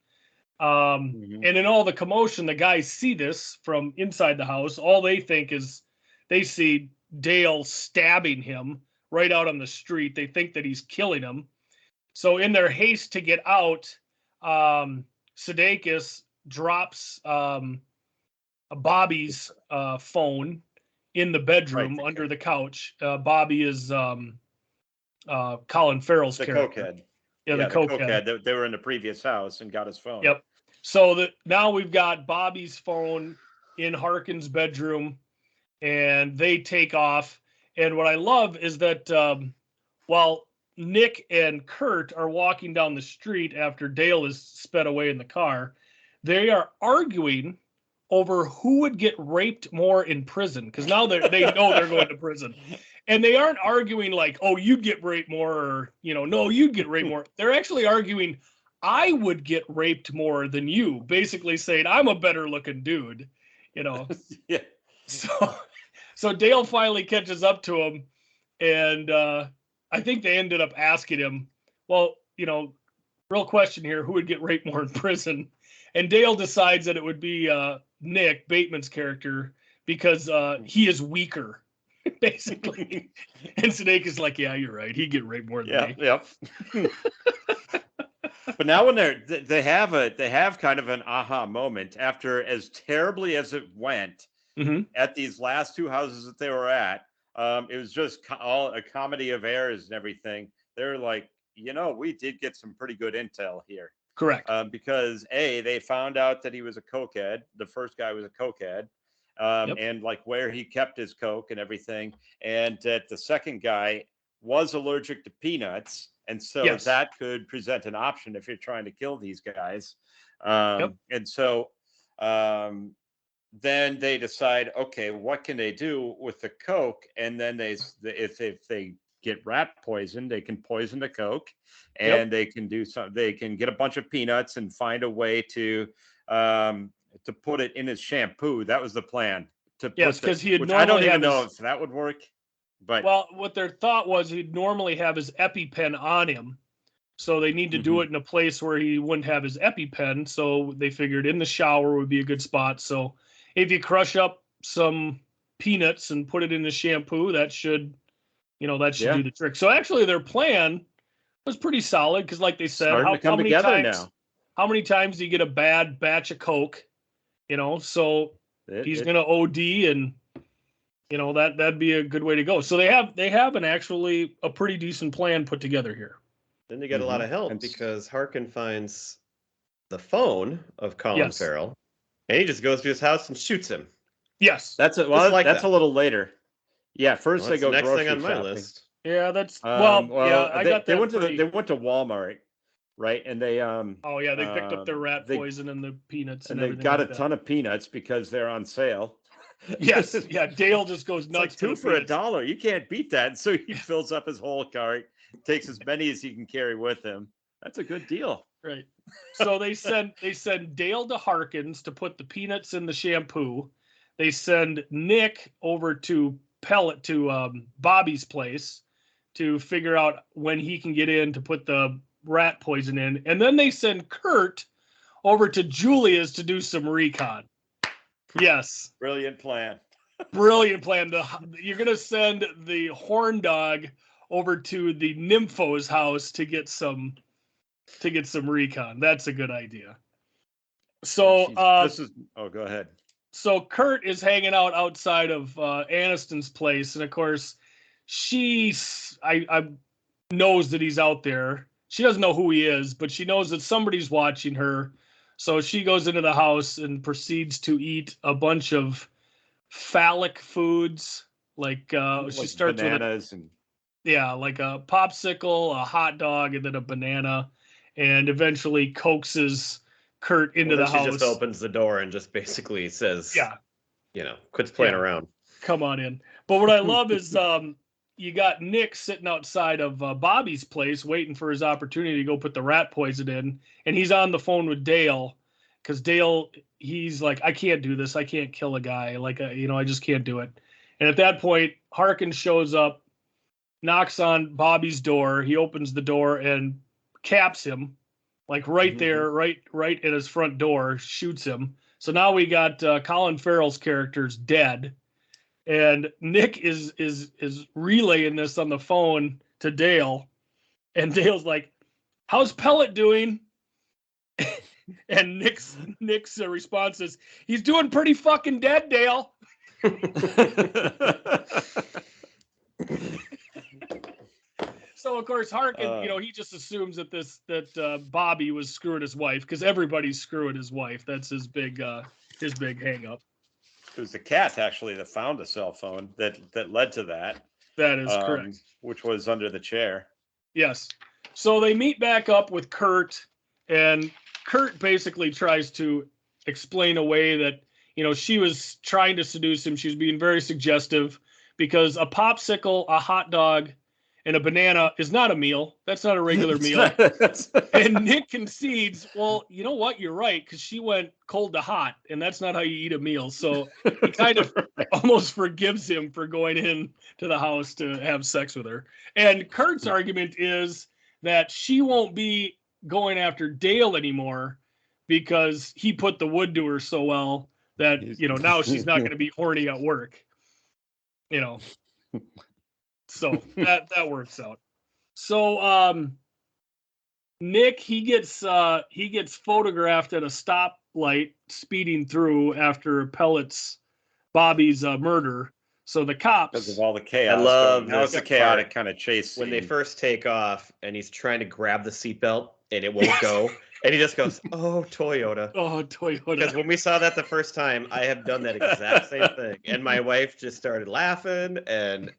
And in all the commotion, the guys see this from inside the house. All they think is they see Dale stabbing him right out on the street. They think that he's killing him. So in their haste to get out, Sudeikis drops Bobby's phone in the bedroom under the couch. Bobby is Colin Farrell's The character. cokehead. Yeah, the cokehead. They were in the previous house and got his phone. Yep. So now we've got Bobby's phone in Harkin's bedroom, and they take off. And what I love is that while Nick and Kurt are walking down the street after Dale is sped away in the car, they are arguing over who would get raped more in prison, because now they know they're going to prison. And they aren't arguing like, oh, you'd get raped more, or, no, you'd get raped more. They're actually arguing, I would get raped more than you, basically saying I'm a better looking dude, Yeah. So Dale finally catches up to him, and I think they ended up asking him, well, real question here, who would get raped more in prison? And Dale decides that it would be Nick Bateman's character, because he is weaker, basically. And Sudeikis is like, yeah, you're right. He'd get raped more than me. Yep. But now when they have kind of an aha moment after, as terribly as it went at these last two houses that they were at, it was just all a comedy of errors and everything. They're like, we did get some pretty good intel here. Correct. Because they found out that he was a cokehead. The first guy was a cokehead. And like where he kept his coke and everything. And that the second guy was allergic to peanuts. And so that could present an option if you're trying to kill these guys. And so then they decide, okay, what can they do with the coke? And then if they get rat poison, they can poison the coke, and they can do something. They can get a bunch of peanuts and find a way to put it in his shampoo. That was the plan. Because he had I don't even know if that would work. But what their thought was, he'd normally have his EpiPen on him, so they need to do it in a place where he wouldn't have his EpiPen. So they figured in the shower would be a good spot. So if you crush up some peanuts and put it in the shampoo, that should do the trick. So actually, their plan was pretty solid, because, like they said, how many times do you get a bad batch of Coke? So he's going to OD, and that'd be a good way to go. So they have a pretty decent plan put together here. Then they get a lot of help, because Harkin finds the phone of Colin Farrell, and he just goes to his house and shoots him. Yes, that's a little later. Yeah, first they go next grocery thing on my shopping. list. Yeah, that's I got that. They went to Walmart, right? And they they picked up their rat poison and the peanuts, and they got a ton of peanuts because they're on sale. Yes, yeah. Dale just goes nuts. It's like 2 for $1. You can't beat that. So he fills up his whole cart, takes as many as he can carry with him. That's a good deal. Right. So they send Dale to Harkins to put the peanuts in the shampoo. They send Nick over to Bobby's place to figure out when he can get in to put the rat poison in. And then they send Kurt over to Julia's to do some recon. Yes. Brilliant plan. Brilliant plan. You're going to send the horn dog over to the Nympho's house to get some recon. That's a good idea. So go ahead. So Kurt is hanging out outside of Aniston's place, and of course, I knows that he's out there. She doesn't know who he is, but she knows that somebody's watching her. So she goes into the house and proceeds to eat a bunch of phallic foods, like she starts bananas like a popsicle, a hot dog, and then a banana, and eventually coaxes Kurt into the house. She just opens the door and just basically says, quits playing around. Come on in. But what I love is you got Nick sitting outside of Bobby's place waiting for his opportunity to go put the rat poison in. And he's on the phone with Dale, because Dale, he's like, I can't do this. I can't kill a guy. I just can't do it. And at that point, Harkins shows up, knocks on Bobby's door. He opens the door and caps him. Like right there, right at his front door, shoots him. So now we got Colin Farrell's character's dead. And Nick is relaying this on the phone to Dale, and Dale's like, "How's Pellet doing?" And Nick's response is, "He's doing pretty fucking dead, Dale." So of course Harkin, he just assumes that Bobby was screwing his wife, because everybody's screwing his wife. That's his big hang up. It was the cat actually that found the cell phone that led to that. That is correct. Which was under the chair. Yes. So they meet back up with Kurt, and Kurt basically tries to explain away that, she was trying to seduce him. She was being very suggestive, because a popsicle, a hot dog, and a banana is not a meal. That's not a regular meal. And Nick concedes, well, you know what? You're right, because she went cold to hot, and that's not how you eat a meal. So he kind of almost forgives him for going in to the house to have sex with her. And Kurt's argument is that she won't be going after Dale anymore because he put the wood to her so well that, now she's not going to be horny at work. So that works out. So Nick, he gets photographed at a stoplight speeding through after Bobby's murder. So the cops, because of all the chaos. I love now it's a chaotic kind of chase when scene. they first take off and he's trying to grab the seatbelt and it won't go, and he just goes, "Oh, Toyota." Oh, Toyota. Because when we saw that the first time, I have done that exact same thing, and my wife just started laughing, and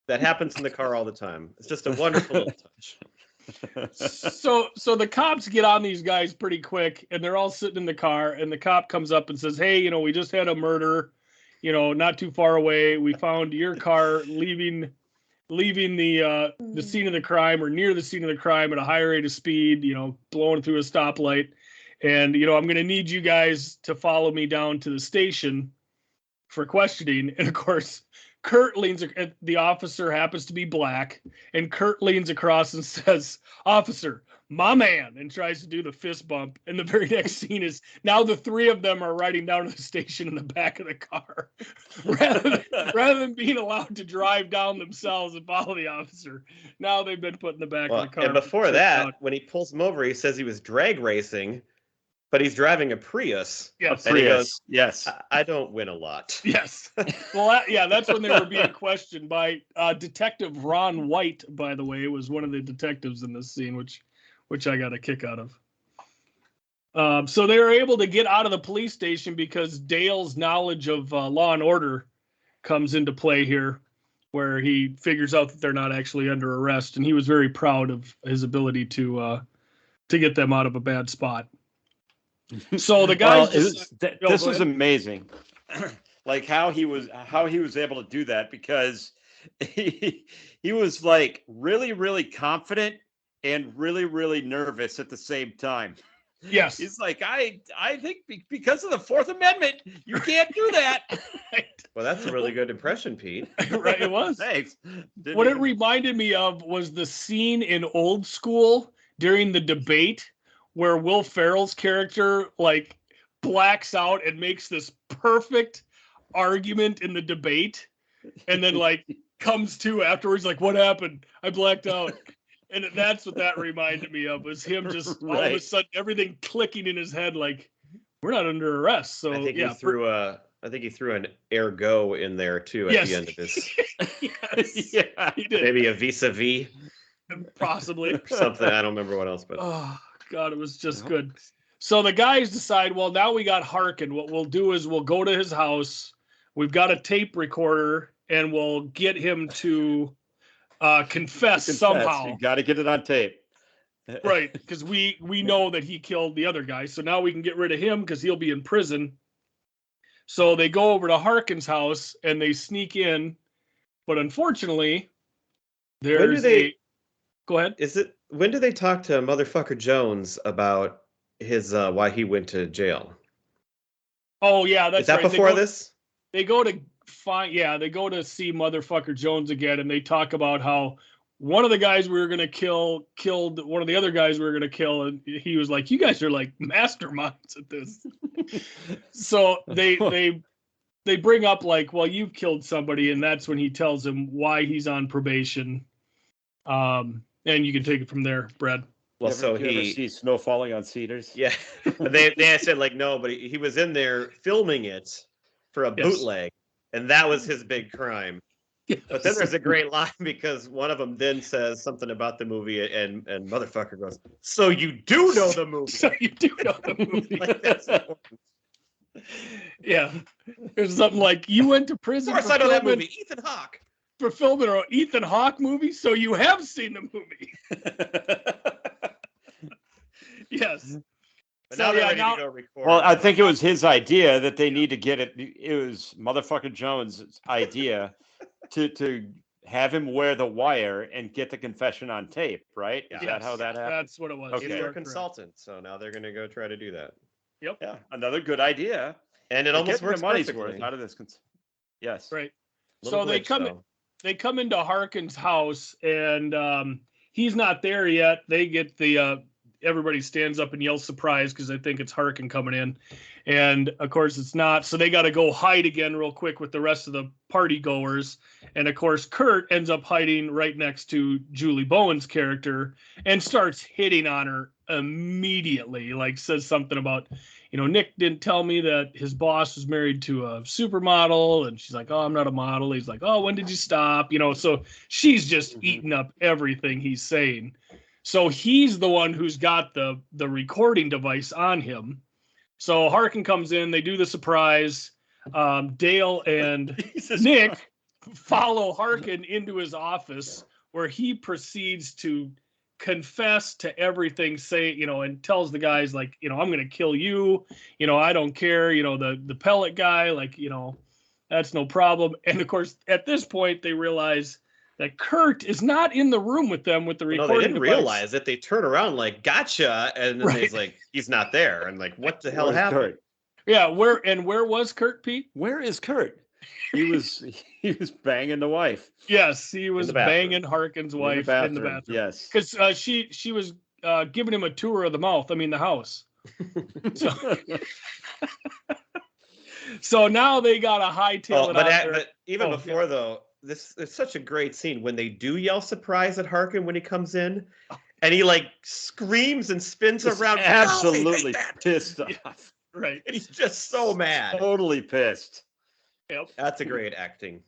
that happens in the car all the time. It's just a wonderful little touch. So the cops get on these guys pretty quick, and they're all sitting in the car, and the cop comes up and says, "Hey, we just had a murder, not too far away. We found your car leaving the scene of the crime, or near the scene of the crime, at a high rate of speed, blowing through a stoplight. And, I'm going to need you guys to follow me down to the station for questioning." And of course, Kurt the officer happens to be black, and Kurt leans across and says, "Officer, my man," and tries to do the fist bump. And the very next scene is now the three of them are riding down to the station in the back of the car rather than being allowed to drive down themselves and follow the officer. Now they've been put in the back of the car. And before that, when he pulls him over, he says he was drag racing, but he's driving a Prius. Yes. And he goes, "Yes, I don't win a lot." Yes. Well, that's when they were being questioned by Detective Ron White, by the way, was one of the detectives in this scene, which I got a kick out of. So they were able to get out of the police station because Dale's knowledge of law and order comes into play here, where he figures out that they're not actually under arrest, and he was very proud of his ability to get them out of a bad spot. So the guys, this was amazing, like how he was able to do that, because he was like really, really confident and really, really nervous at the same time. Yes. He's like, I think because of the Fourth Amendment, you can't do that. Right. Well, that's a really good impression, Pete. Right, it was. Thanks. What it reminded me of was the scene in Old School during the debate where Will Ferrell's character blacks out and makes this perfect argument in the debate, and then comes to afterwards, "What happened? I blacked out." And that's what that reminded me of, was him just all of a sudden everything clicking in his head, we're not under arrest. So I think he threw an ergo in there too at the end of this. Yes. Yeah, he did. Maybe a vis-a-vis. Possibly. Or something. I don't remember what else, but oh God, it was just good. So the guys decide, well, now we got Harkin. What we'll do is we'll go to his house. We've got a tape recorder, and we'll get him to confess somehow. You got to get it on tape. Right, because we know that he killed the other guy, so now we can get rid of him because he'll be in prison. So they go over to Harkin's house and they sneak in, but unfortunately, there's Go ahead. When do they talk to motherfucker Jones about his why he went to jail? Oh yeah, that's right. Is that before this? They go to see motherfucker Jones again, and they talk about how one of the guys we were gonna kill killed one of the other guys we were gonna kill, and he was like, "You guys are like masterminds at this." So they they bring up like, well, you've killed somebody, and that's when he tells him why he's on probation. And you can take it from there, Brad. Well, so you ever see snow falling on cedars? Yeah, they said like no, but he was in there filming it for a bootleg, and that was his big crime. Yes. But then there's a great line because one of them then says something about the movie, and motherfucker goes, "So you do know the movie? So you do know the movie?" Like, that's important. Yeah, there's something like, you went to prison Of course, I know that movie, Ethan Hawke. for filming an Ethan Hawke movie, so you have seen the movie. Yes. But So, now they're yeah, ready now- to go record. Well, I think it was his idea that they need to get it. It was motherfucker Jones' idea to have him wear the wire and get the confession on tape, right? Is that how that happened? That's what it was. He's Okay. You their are correct. consultant, so now they're going to go try to do that, Yeah, another good idea. and it They're almost getting works their money's perfectly. worth out of this. Yes. Right. Little So they glitch, come- though. They come into Harkin's house, and he's not there yet. They get the everybody stands up and yells surprise because they think it's Harkin coming in, and of course it's not. So they got to go hide again real quick with the rest of the party goers. And of course Kurt ends up hiding right next to Julie Bowen's character and starts hitting on her immediately. Like, says something about, Nick didn't tell me that his boss was married to a supermodel, and she's like, "Oh, I'm not a model." He's like, "Oh, when did you stop?" So she's just eating up everything he's saying. So he's the one who's got the recording device on him. So Harkin comes in, they do the surprise. Dale and Nick follow Harkin into his office, where he proceeds to confess to everything, and tells the guys like, "I'm going to kill you. I don't care. The pellet guy, like, that's no problem." And of course, at this point, they realize that Kurt is not in the room with them with the No, recording they didn't device. realize it. They turn around like, "Gotcha," and then he's like, "He's not there," and like, "What the hell Where's happened?" Kurt? Yeah, where was Kurt, Pete? Where is Kurt? He was banging the wife. Yes, he was the bathroom. banging Harkin's In wife in the bathroom. Yes. Because she was giving him a tour of the the house. So now they got a hightail it out there. But even Oh, before though, this is such a great scene when they do yell surprise at Harkin when he comes in, and he like screams and spins Just around, absolutely "Oh, I hate that!" pissed Yeah. off. Right. And he's just so mad. Totally pissed. Yep. That's a great acting.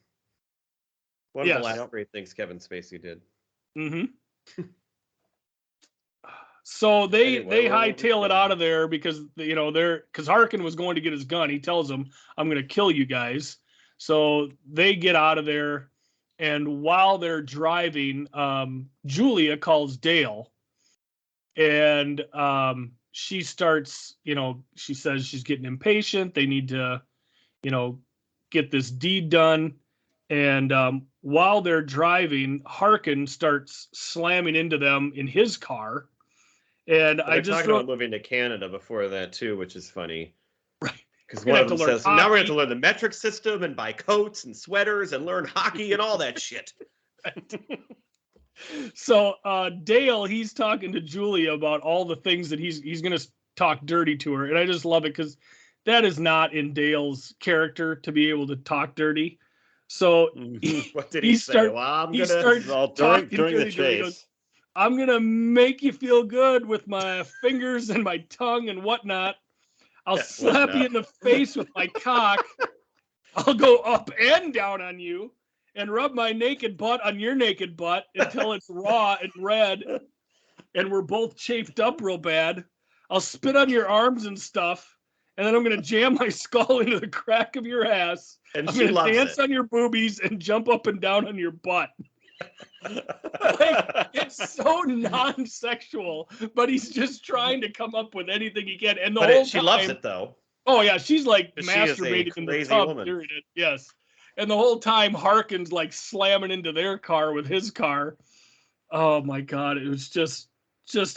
One Yes. of the last great things Kevin Spacey did. Mm-hmm. So they Anyway, where were we hightail it going? out of there because because Harkin was going to get his gun. He tells them, "I'm going to kill you guys." So they get out of there, and while they're driving, Julia calls Dale, and she starts, she says she's getting impatient. They need to, get this deed done. And while they're driving, Harkin starts slamming into them in his car. And But I they're just talking wrote, about moving to Canada before that too, which is funny. Right. Because We're one gonna of have them to learn says, "Now we're going to have hockey." to learn the metric system and buy coats and sweaters and learn hockey and all that shit." So Dale, he's talking to Julia about all the things that he's going to talk dirty to her. And I just love it because that is not in Dale's character to be able to talk dirty. So What did He he say? start- Well, I'm he gonna. starts All during talking the dirty to her. He goes, chase. "I'm going to make you feel good with my fingers and my tongue and whatnot. I'll Yeah, slap you whatnot. in the face with my cock. I'll go up and down on you and rub my naked butt on your naked butt until it's raw and red and we're both chafed up real bad. I'll spit on your arms and stuff, and then I'm going to jam my skull into the crack of your ass. And I'm she going to loves dance it. on your boobies and jump up and down on your butt." Like, it's so non-sexual, but he's just trying to come up with anything he can. And the But whole she loves time- it though. Oh yeah, she's like She is a masturbating in the crazy tub woman. during it. Yes, and the whole time Harkin's like slamming into their car with his car. Oh my god, it was just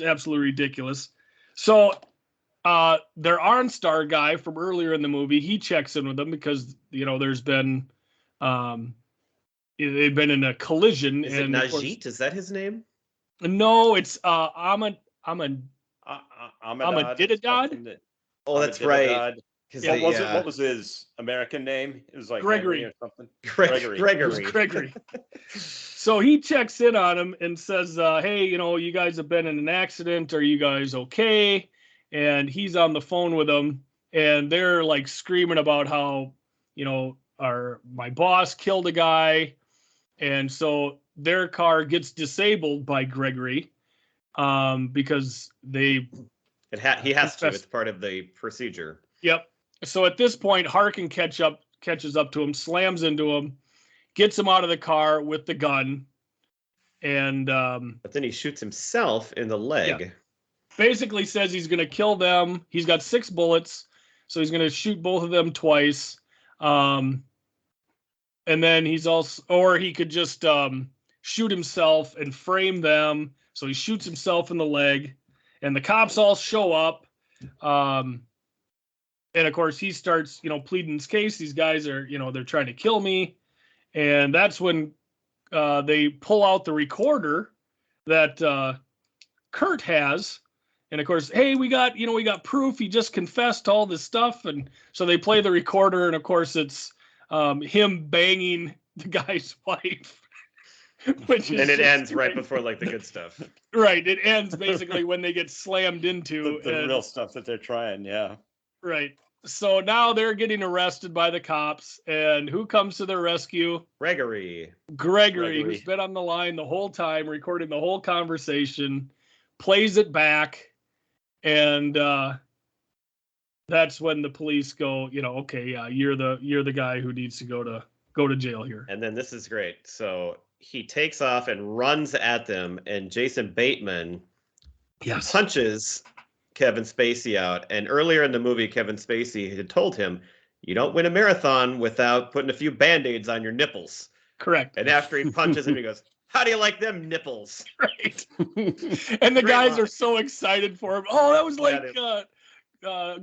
absolutely ridiculous. So their OnStar guy from earlier in the movie, he checks in with them because there's been they've been in a collision. Is it and of course- Najit? Is that his name? No, it's Ahmadinejad. Ahmadinejad? Oh, that's right. Ahmadinejad. What was his American name? It was like Gregory Henry or something. It was Gregory. So he checks in on him and says, hey, you guys have been in an accident. Are you guys okay? And he's on the phone with them, and they're like screaming about how, my boss killed a guy. And so their car gets disabled by Gregory because he has to. It's part of the procedure. Yep. So at this point, Harkin catches up to him, slams into him, gets him out of the car with the gun, and but then he shoots himself in the leg. Yeah. Basically says he's going to kill them. He's got 6 bullets, so he's going to shoot both of them twice. And then he could just shoot himself and frame them. So he shoots himself in the leg, and the cops all show up. And of course, he starts, pleading his case. These guys are, they're trying to kill me. And that's when they pull out the recorder that Kurt has. And of course, hey, we got proof. He just confessed to all this stuff. And so they play the recorder. And of course, it's him banging the guy's wife. And it ends right before like the good stuff. Right. It ends basically when they get slammed into the real stuff that they're trying. Yeah. Right. So now they're getting arrested by the cops, and who comes to their rescue? Gregory, who's been on the line the whole time, recording the whole conversation, plays it back, and that's when the police go, okay, yeah, you're the guy who needs to go to jail here. And then this is great. So he takes off and runs at them, and Jason Bateman punches Kevin Spacey out. And earlier in the movie, Kevin Spacey had told him, you don't win a marathon without putting a few Band-Aids on your nipples. Correct. And after he punches him, he goes, how do you like them nipples? Right. And the guys are so excited for him. Oh, that was like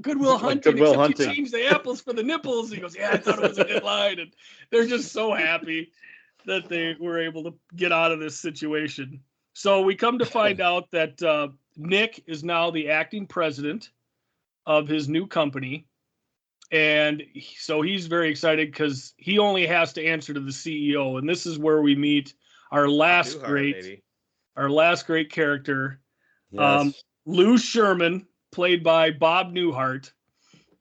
Good Will Hunting. Good Will except Hunting. You changed the apples for the nipples. He goes, yeah, I thought it was a good line. And they're just so happy that they were able to get out of this situation. So we come to find out that Nick is now the acting president of his new company. And so he's very excited because he only has to answer to the CEO. And this is where we meet our last great character, Lou Sherman, played by Bob Newhart.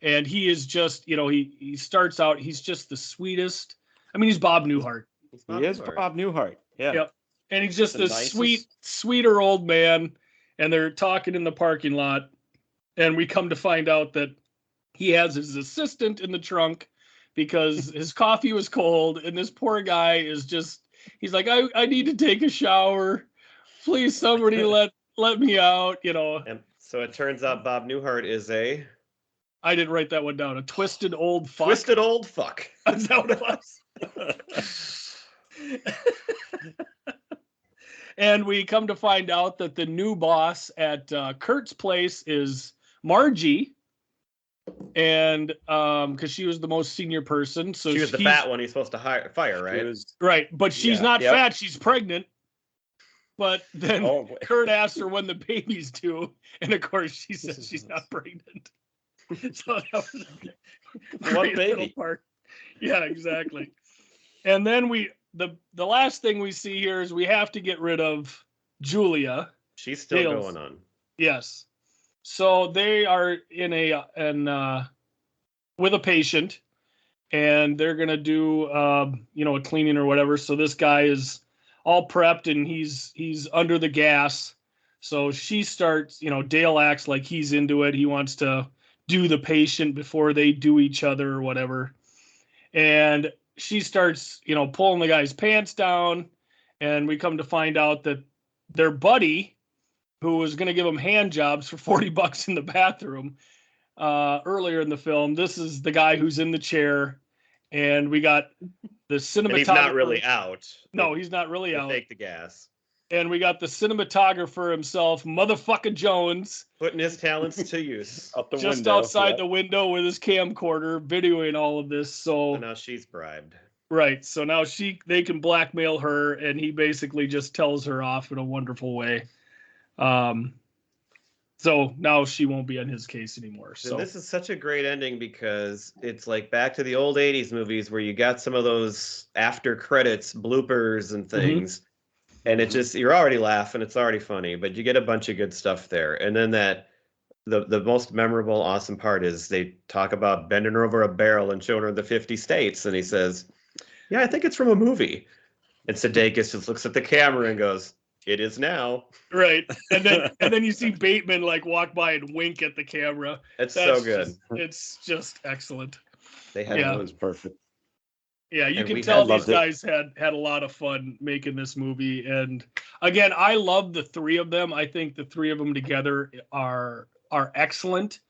And he is just, he starts out, he's just the sweetest. I mean, he's Bob Newhart. He is Bob Newhart. Yeah. Yep. And he's just this sweeter old man. And they're talking in the parking lot. And we come to find out that he has his assistant in the trunk because his coffee was cold. And this poor guy is just, he's like, I need to take a shower. Please, somebody let me out, And so it turns out Bob Newhart is I didn't write that one down. A twisted old fuck. Twisted old fuck. Is that what it was? And we come to find out that the new boss at Kurt's place is Margie. And because she was the most senior person. So she was the fat one he's supposed to fire, right? Right. But she's not fat. She's pregnant. But then Kurt asks her when the baby's due. And of course, she says she's not pregnant. So that was a great little part. Yeah, exactly. And then the last thing we see here is we have to get rid of Julia. She's still going on. Yes. So they are with a patient, and they're gonna do a cleaning or whatever. So this guy is all prepped and he's under the gas. So she starts, Dale acts like he's into it. He wants to do the patient before they do each other or whatever. And she starts, pulling the guy's pants down, and we come to find out that their buddy, who was going to give him hand jobs for $40 in the bathroom earlier in the film, this is the guy who's in the chair, and we got the cinematographer. And he's not really out. No, he's not really out. Take the gas. And we got the cinematographer himself, motherfucking Jones, putting his talents to use. Outside the window with his camcorder, videoing all of this. So now she's bribed. Right. So now they can blackmail her, and he basically just tells her off in a wonderful way. So So now she won't be on his case anymore. And So this is such a great ending because it's like back to the old 80s movies where you got some of those after credits bloopers and things. And it just, you're already laughing. It's already funny, but you get a bunch of good stuff there. And then the most memorable, awesome part is they talk about bending her over a barrel and showing her the 50 states. And he says, yeah, I think it's from a movie. And Sudeikis just looks at the camera and goes, it is now. right, and then you see Bateman like walk by and wink at the camera. It's That's so good. it's just excellent. They had Yeah. That was perfect. Yeah, you And can we tell had these loved it. guys had a lot of fun making this movie. And again, I love the three of them. I think the three of them together are excellent.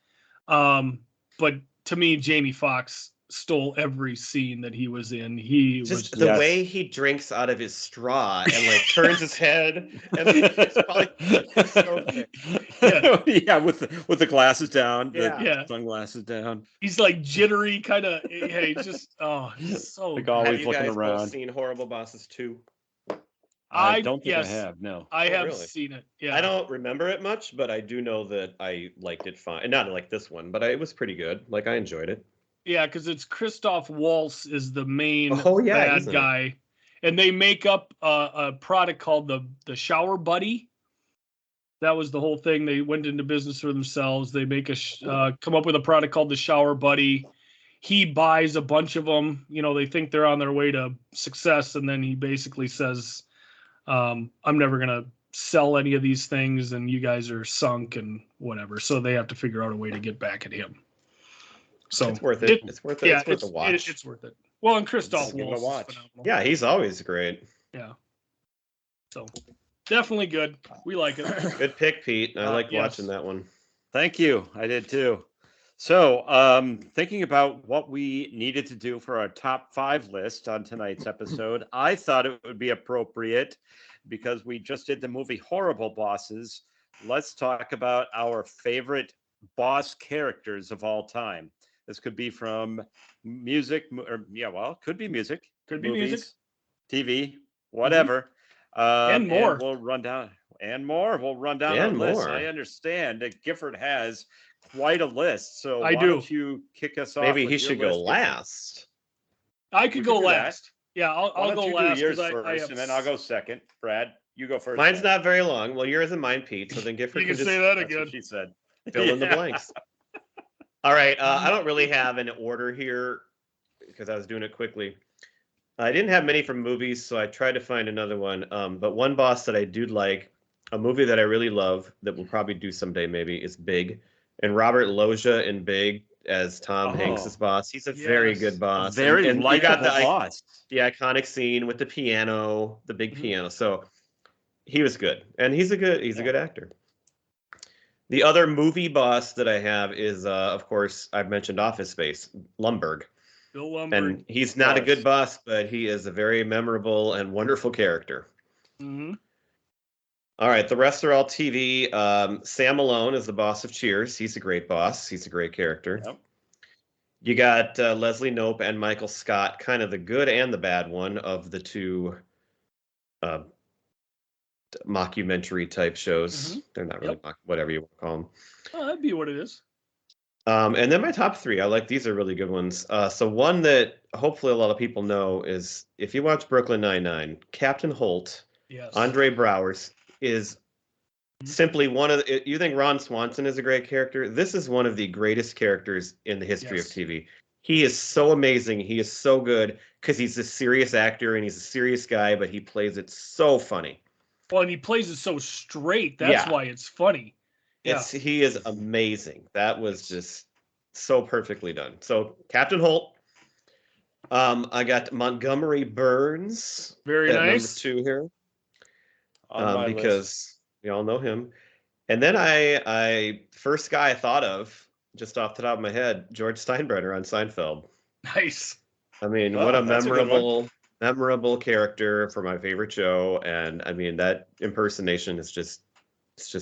But to me, Jamie Foxx stole every scene that he was in. He Just was the Yes. way he drinks out of his straw and like turns his head and it's probably it's so good. Yeah, with the glasses down, Yeah. Yeah. sunglasses down. he's like jittery, kind of. Hey, just he's so. Like good. always Have you looking guys around. both seen Horrible Bosses 2? I don't think yes, I have. No. I Oh, have really? seen it. Yeah, I don't remember it much, but I do know that I liked it fine. Not like this one, but it was pretty good. Like I enjoyed it. Yeah, because it's Christoph Waltz is the main Oh, yeah, bad he's in it. guy, and they make up a product called the Shower Buddy. That was the whole thing. They went into business for themselves. They make come up with a product called the Shower Buddy. He buys a bunch of them. You know, they think they're on their way to success, and then he basically says, "I'm never gonna sell any of these things, and you guys are sunk and whatever." So they have to figure out a way to get back at him. So It's worth it. It's worth it. yeah, it's worth a watch. it's worth it. Well, and Christoph Give it a Waltz watch. is phenomenal. Yeah, he's always great. Yeah. So definitely good. We like it. Good pick, Pete. I liked yes. watching that one. Thank you. I did too. So, thinking about what we needed to do for our top 5 list on tonight's episode, I thought it would be appropriate because we just did the movie Horrible Bosses. Let's talk about our favorite boss characters of all time. This could be from music, it could be music, Could be movies, music. TV, whatever. And more. We'll run down We'll run down our And list. more. I understand that Gifford has quite a list. So I why do. don't you kick us off? Maybe with he your should go list, Gifford? last. I could We go can do that. last. Yeah, Why I'll don't go you last do yours because first, I have. and then I'll go second. Brad, you go first. Mine's then. not very long. Well, yours and mine, Pete. So then Gifford You can just say that That's what again. she said. fill in the Yeah. blanks. All right. I don't really have an order here because I was doing it quickly. I didn't have many from movies, so I tried to find another one. But one boss that I do like, a movie that I really love that we'll probably do someday maybe, is Big. And Robert Loggia in Big as Tom Oh. Hanks' boss. He's a very Yes. good boss. Very and you got likable boss. the iconic scene with the piano, the big Mhm. piano. So he was good, and he's a good actor. The other movie boss that I have is, of course, I've mentioned Office Space, Lumbergh, Bill Lumbergh. and he's not a course. good boss, but he is a very memorable and wonderful character. hmm All right, the rest are all TV. Sam Malone is the boss of Cheers. He's a great boss. He's a great character. Yep. You got Leslie Knope and Michael Scott, kind of the good and the bad one of the two mockumentary type shows. Mhm. They're not really whatever you want to call them. Oh, that'd be what it is. And then my top 3, I like these are really good ones. So one that hopefully a lot of people know is if you watch Brooklyn Nine-Nine, Captain Holt, Yes. Andre Browers is simply one of the, you think Ron Swanson is a great character? This is one of the greatest characters in the history Yes. of TV. He is so amazing. He is so good because he's a serious actor and he's a serious guy, but he plays it so funny. Well, and he plays it so straight. That's Yeah. why it's funny. Yeah. He is amazing. That was just so perfectly done. So Captain Holt. I got Montgomery Burns Very at nice. number 2 here. On my list. Because we all know him. And then I first guy I thought of, just off the top of my head, George Steinbrenner on Seinfeld. Nice. I mean, Oh, what a that's a good one. memorable character for my favorite show. And I mean, that impersonation is just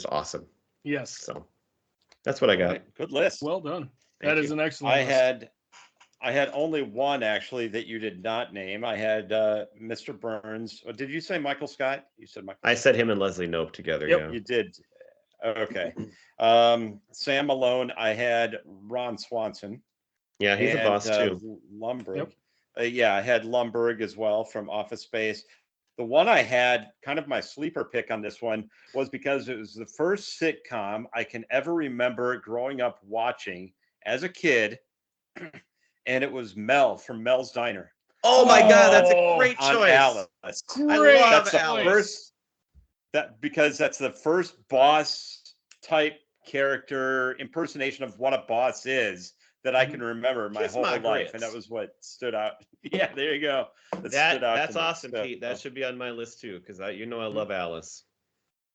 awesome. Yes. So that's what I got. Right, good list. Well done. Thank That is you. an excellent. I had only one actually that you did not name. I had Mr. Burns. Or did you say Michael Scott? You said Michael. I said him and Leslie Knope together. Yep. Yeah. You did. Okay. Sam Malone, I had Ron Swanson. Yeah, he's a and, boss too. Lumberg. Yep. Yeah, I had Lumberg as well from Office Space. The one I had, kind of my sleeper pick on this one, was because it was the first sitcom I can ever remember growing up watching as a kid, and it was Mel from Mel's Diner Oh my God, that's a Oh, great on choice. Alice. I Great love That's the Alice. first because that's the first boss type character impersonation of what a boss is that I can remember my Kiss whole my life, and grits. that was what stood out. Yeah, there you go. Stood out That's to me. awesome, So, Pete. That should be on my list too, because I love Alice.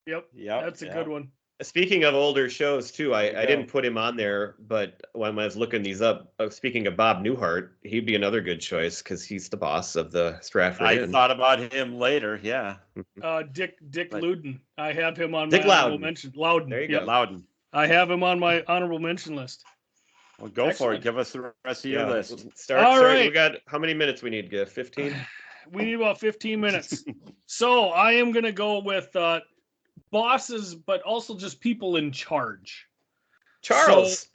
Yep, Yep, that's a yep. good one. Speaking of older shows too, There you I go. didn't put him on there, but when I was looking these up, speaking of Bob Newhart, he'd be another good choice because he's the boss of the Stratford I Inn. thought about him later. Yeah, Dick But- Loudon. I have him on Dick my honorable Loudon. mention. Loudon. There you Yep. go. Loudon. I have him on my honorable mention list. Well, go for Excellent. it. Give us the rest of your list. All Start. right. We got how many minutes we need? 15. We need about 15 minutes. So I am going to go with bosses, but also just people in charge. Charles.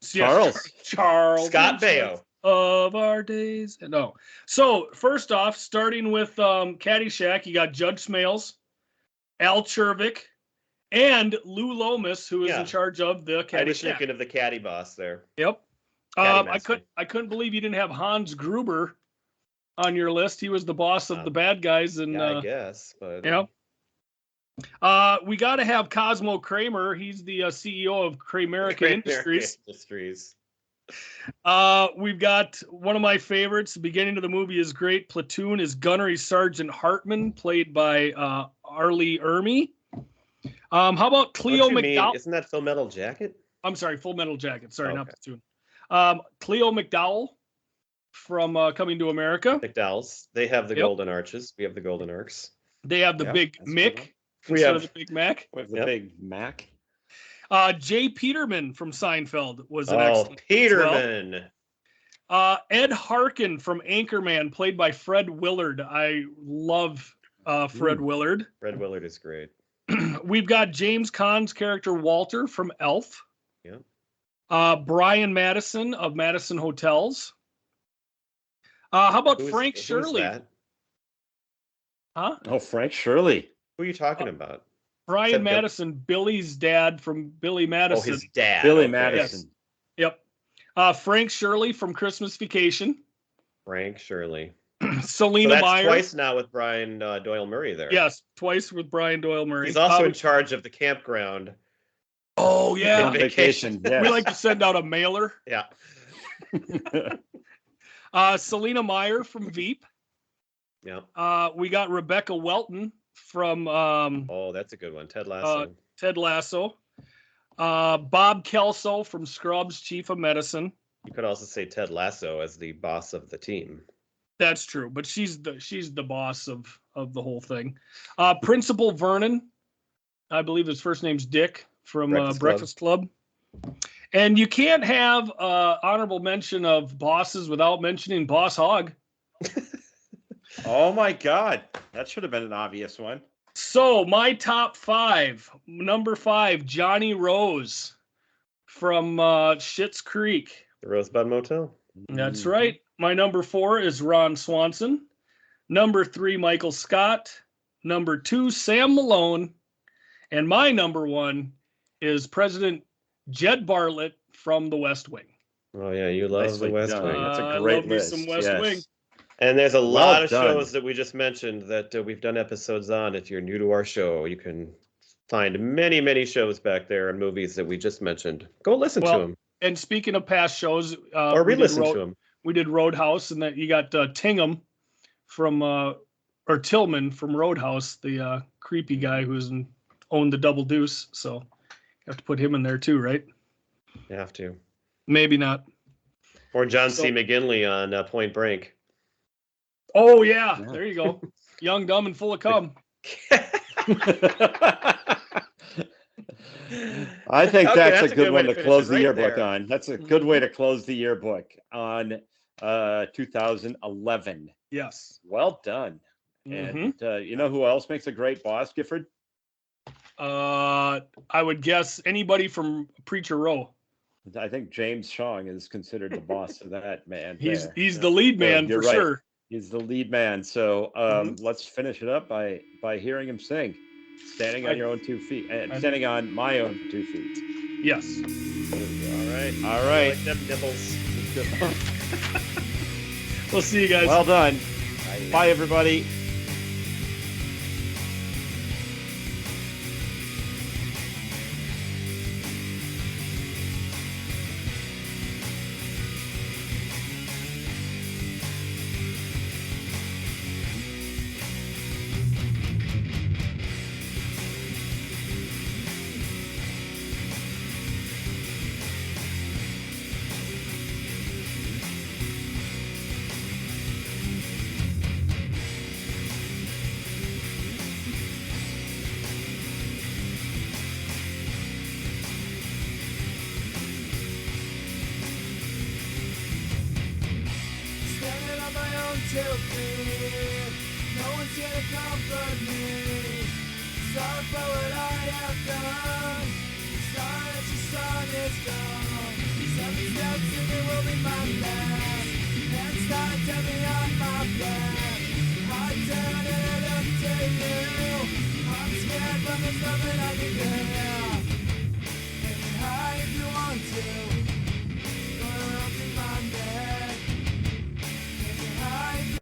Charles. Charles. Scott in charge Baio. Of our days. No. So first off, starting with Caddyshack, you got Judge Smales, Al Chervik, and Lou Lomas, who is Yeah. in charge of the I was Caddyshack. thinking of the caddy boss there. Yep. Caddy I master. couldn't believe you didn't have Hans Gruber on your list. He was the boss of the bad guys, and Yeah, I guess, but yeah. We got to have Cosmo Kramer. He's the CEO of Kramerica Industries. We've got one of my favorites. The beginning of the movie is great. Platoon is Gunnery Sergeant Hartman, played by Arlie Ermy. How about Cleo McDowell? Isn't that Full Metal Jacket? I'm sorry, Full Metal Jacket. Sorry, not Okay. Platoon. Cleo McDowell from Coming to America. McDowell's. They have the Yep. Golden Arches. We have the Golden Arcs. They have the Yep, Big that's a good one. Mick We instead have- of the Big Mac. With the Yep. Big Mac. Jay Peterman from Seinfeld was an excellent. as Peterman. well. Ed Harkin from Anchorman, played by Fred Willard. I love Fred Willard. Fred Willard is great. We've got James Caan's character Walter from Elf. Yeah. Brian Madison of Madison Hotels. How about Frank Who's Shirley? that? Huh? Oh, Frank Shirley. Who are you talking about? Brian Said Bill- Madison, Billy's dad from Billy Oh, Madison. his dad. Billy Okay. Madison. Yep. Frank Shirley from Christmas Vacation. Frank Shirley. Selena So that's Meyer. twice now with Brian Doyle Murray there. Yes, twice with Brian Doyle Murray. He's also in charge of the campground. Oh yeah. In vacation. Yes. We like to send out a mailer. Yeah. Selena Meyer from Veep. Yeah. We got Rebecca Welton from Oh, that's a good one. Ted Lasso. Ted Lasso. Bob Kelso from Scrubs, Chief of Medicine. You could also say Ted Lasso as the boss of the team. That's true, but she's the boss of the whole thing. Principal Vernon, I believe his first name's Dick from Breakfast Club. And you can't have honorable mention of bosses without mentioning Boss Hogg. Oh my God. That should have been an obvious one. So my top five, number 5, Johnny Rose from Schitt's Creek. The Rosebud Motel. That's right. My number 4 is Ron Swanson. Number 3, Michael Scott. Number 2, Sam Malone. And my number 1 is President Jed Bartlett from The West Wing. Oh yeah, you love Nicely the West done. Wing. That's I a great love me list. some West Yes. Wing. And there's a lot of done. shows that we just mentioned that we've done episodes on. If you're new to our show, you can find many, many shows back there and movies that we just mentioned. Go listen to them And speaking of past shows, or we did re-listen to them. We did Roadhouse, and that you got Tingham from or Tillman from Roadhouse, the creepy guy who's owned the Double Deuce. So you have to put him in there too, right? You have to. Maybe not. Or John C. McGinley on Point Break. Oh yeah, there you go. Young, dumb, and full of cum. I think Okay, that's a good one to finish close it the right yearbook there. on. That's a good way to close the yearbook on 2011. Yes. Well done. Mhm. And you know who else makes a great boss, Gifford? I would guess anybody from Preacher Row. I think James Chong is considered the boss of that man. He's there. he's the lead man You're for right. sure. He's the lead man. So let's finish it up by hearing him sing, standing on your own 2 feet, and standing on my own 2 feet. Yes. All right. All right. I like them nibbles. We'll see you guys. Well done. Bye, everybody. Standing on my own 2 feet, no one's here to comfort me. Sorry for what I have done. Sorry that your song is gone. 7 steps and it will be my last. And start to me on my back. I turn and I look to you. I'm scared but there's nothing I can do.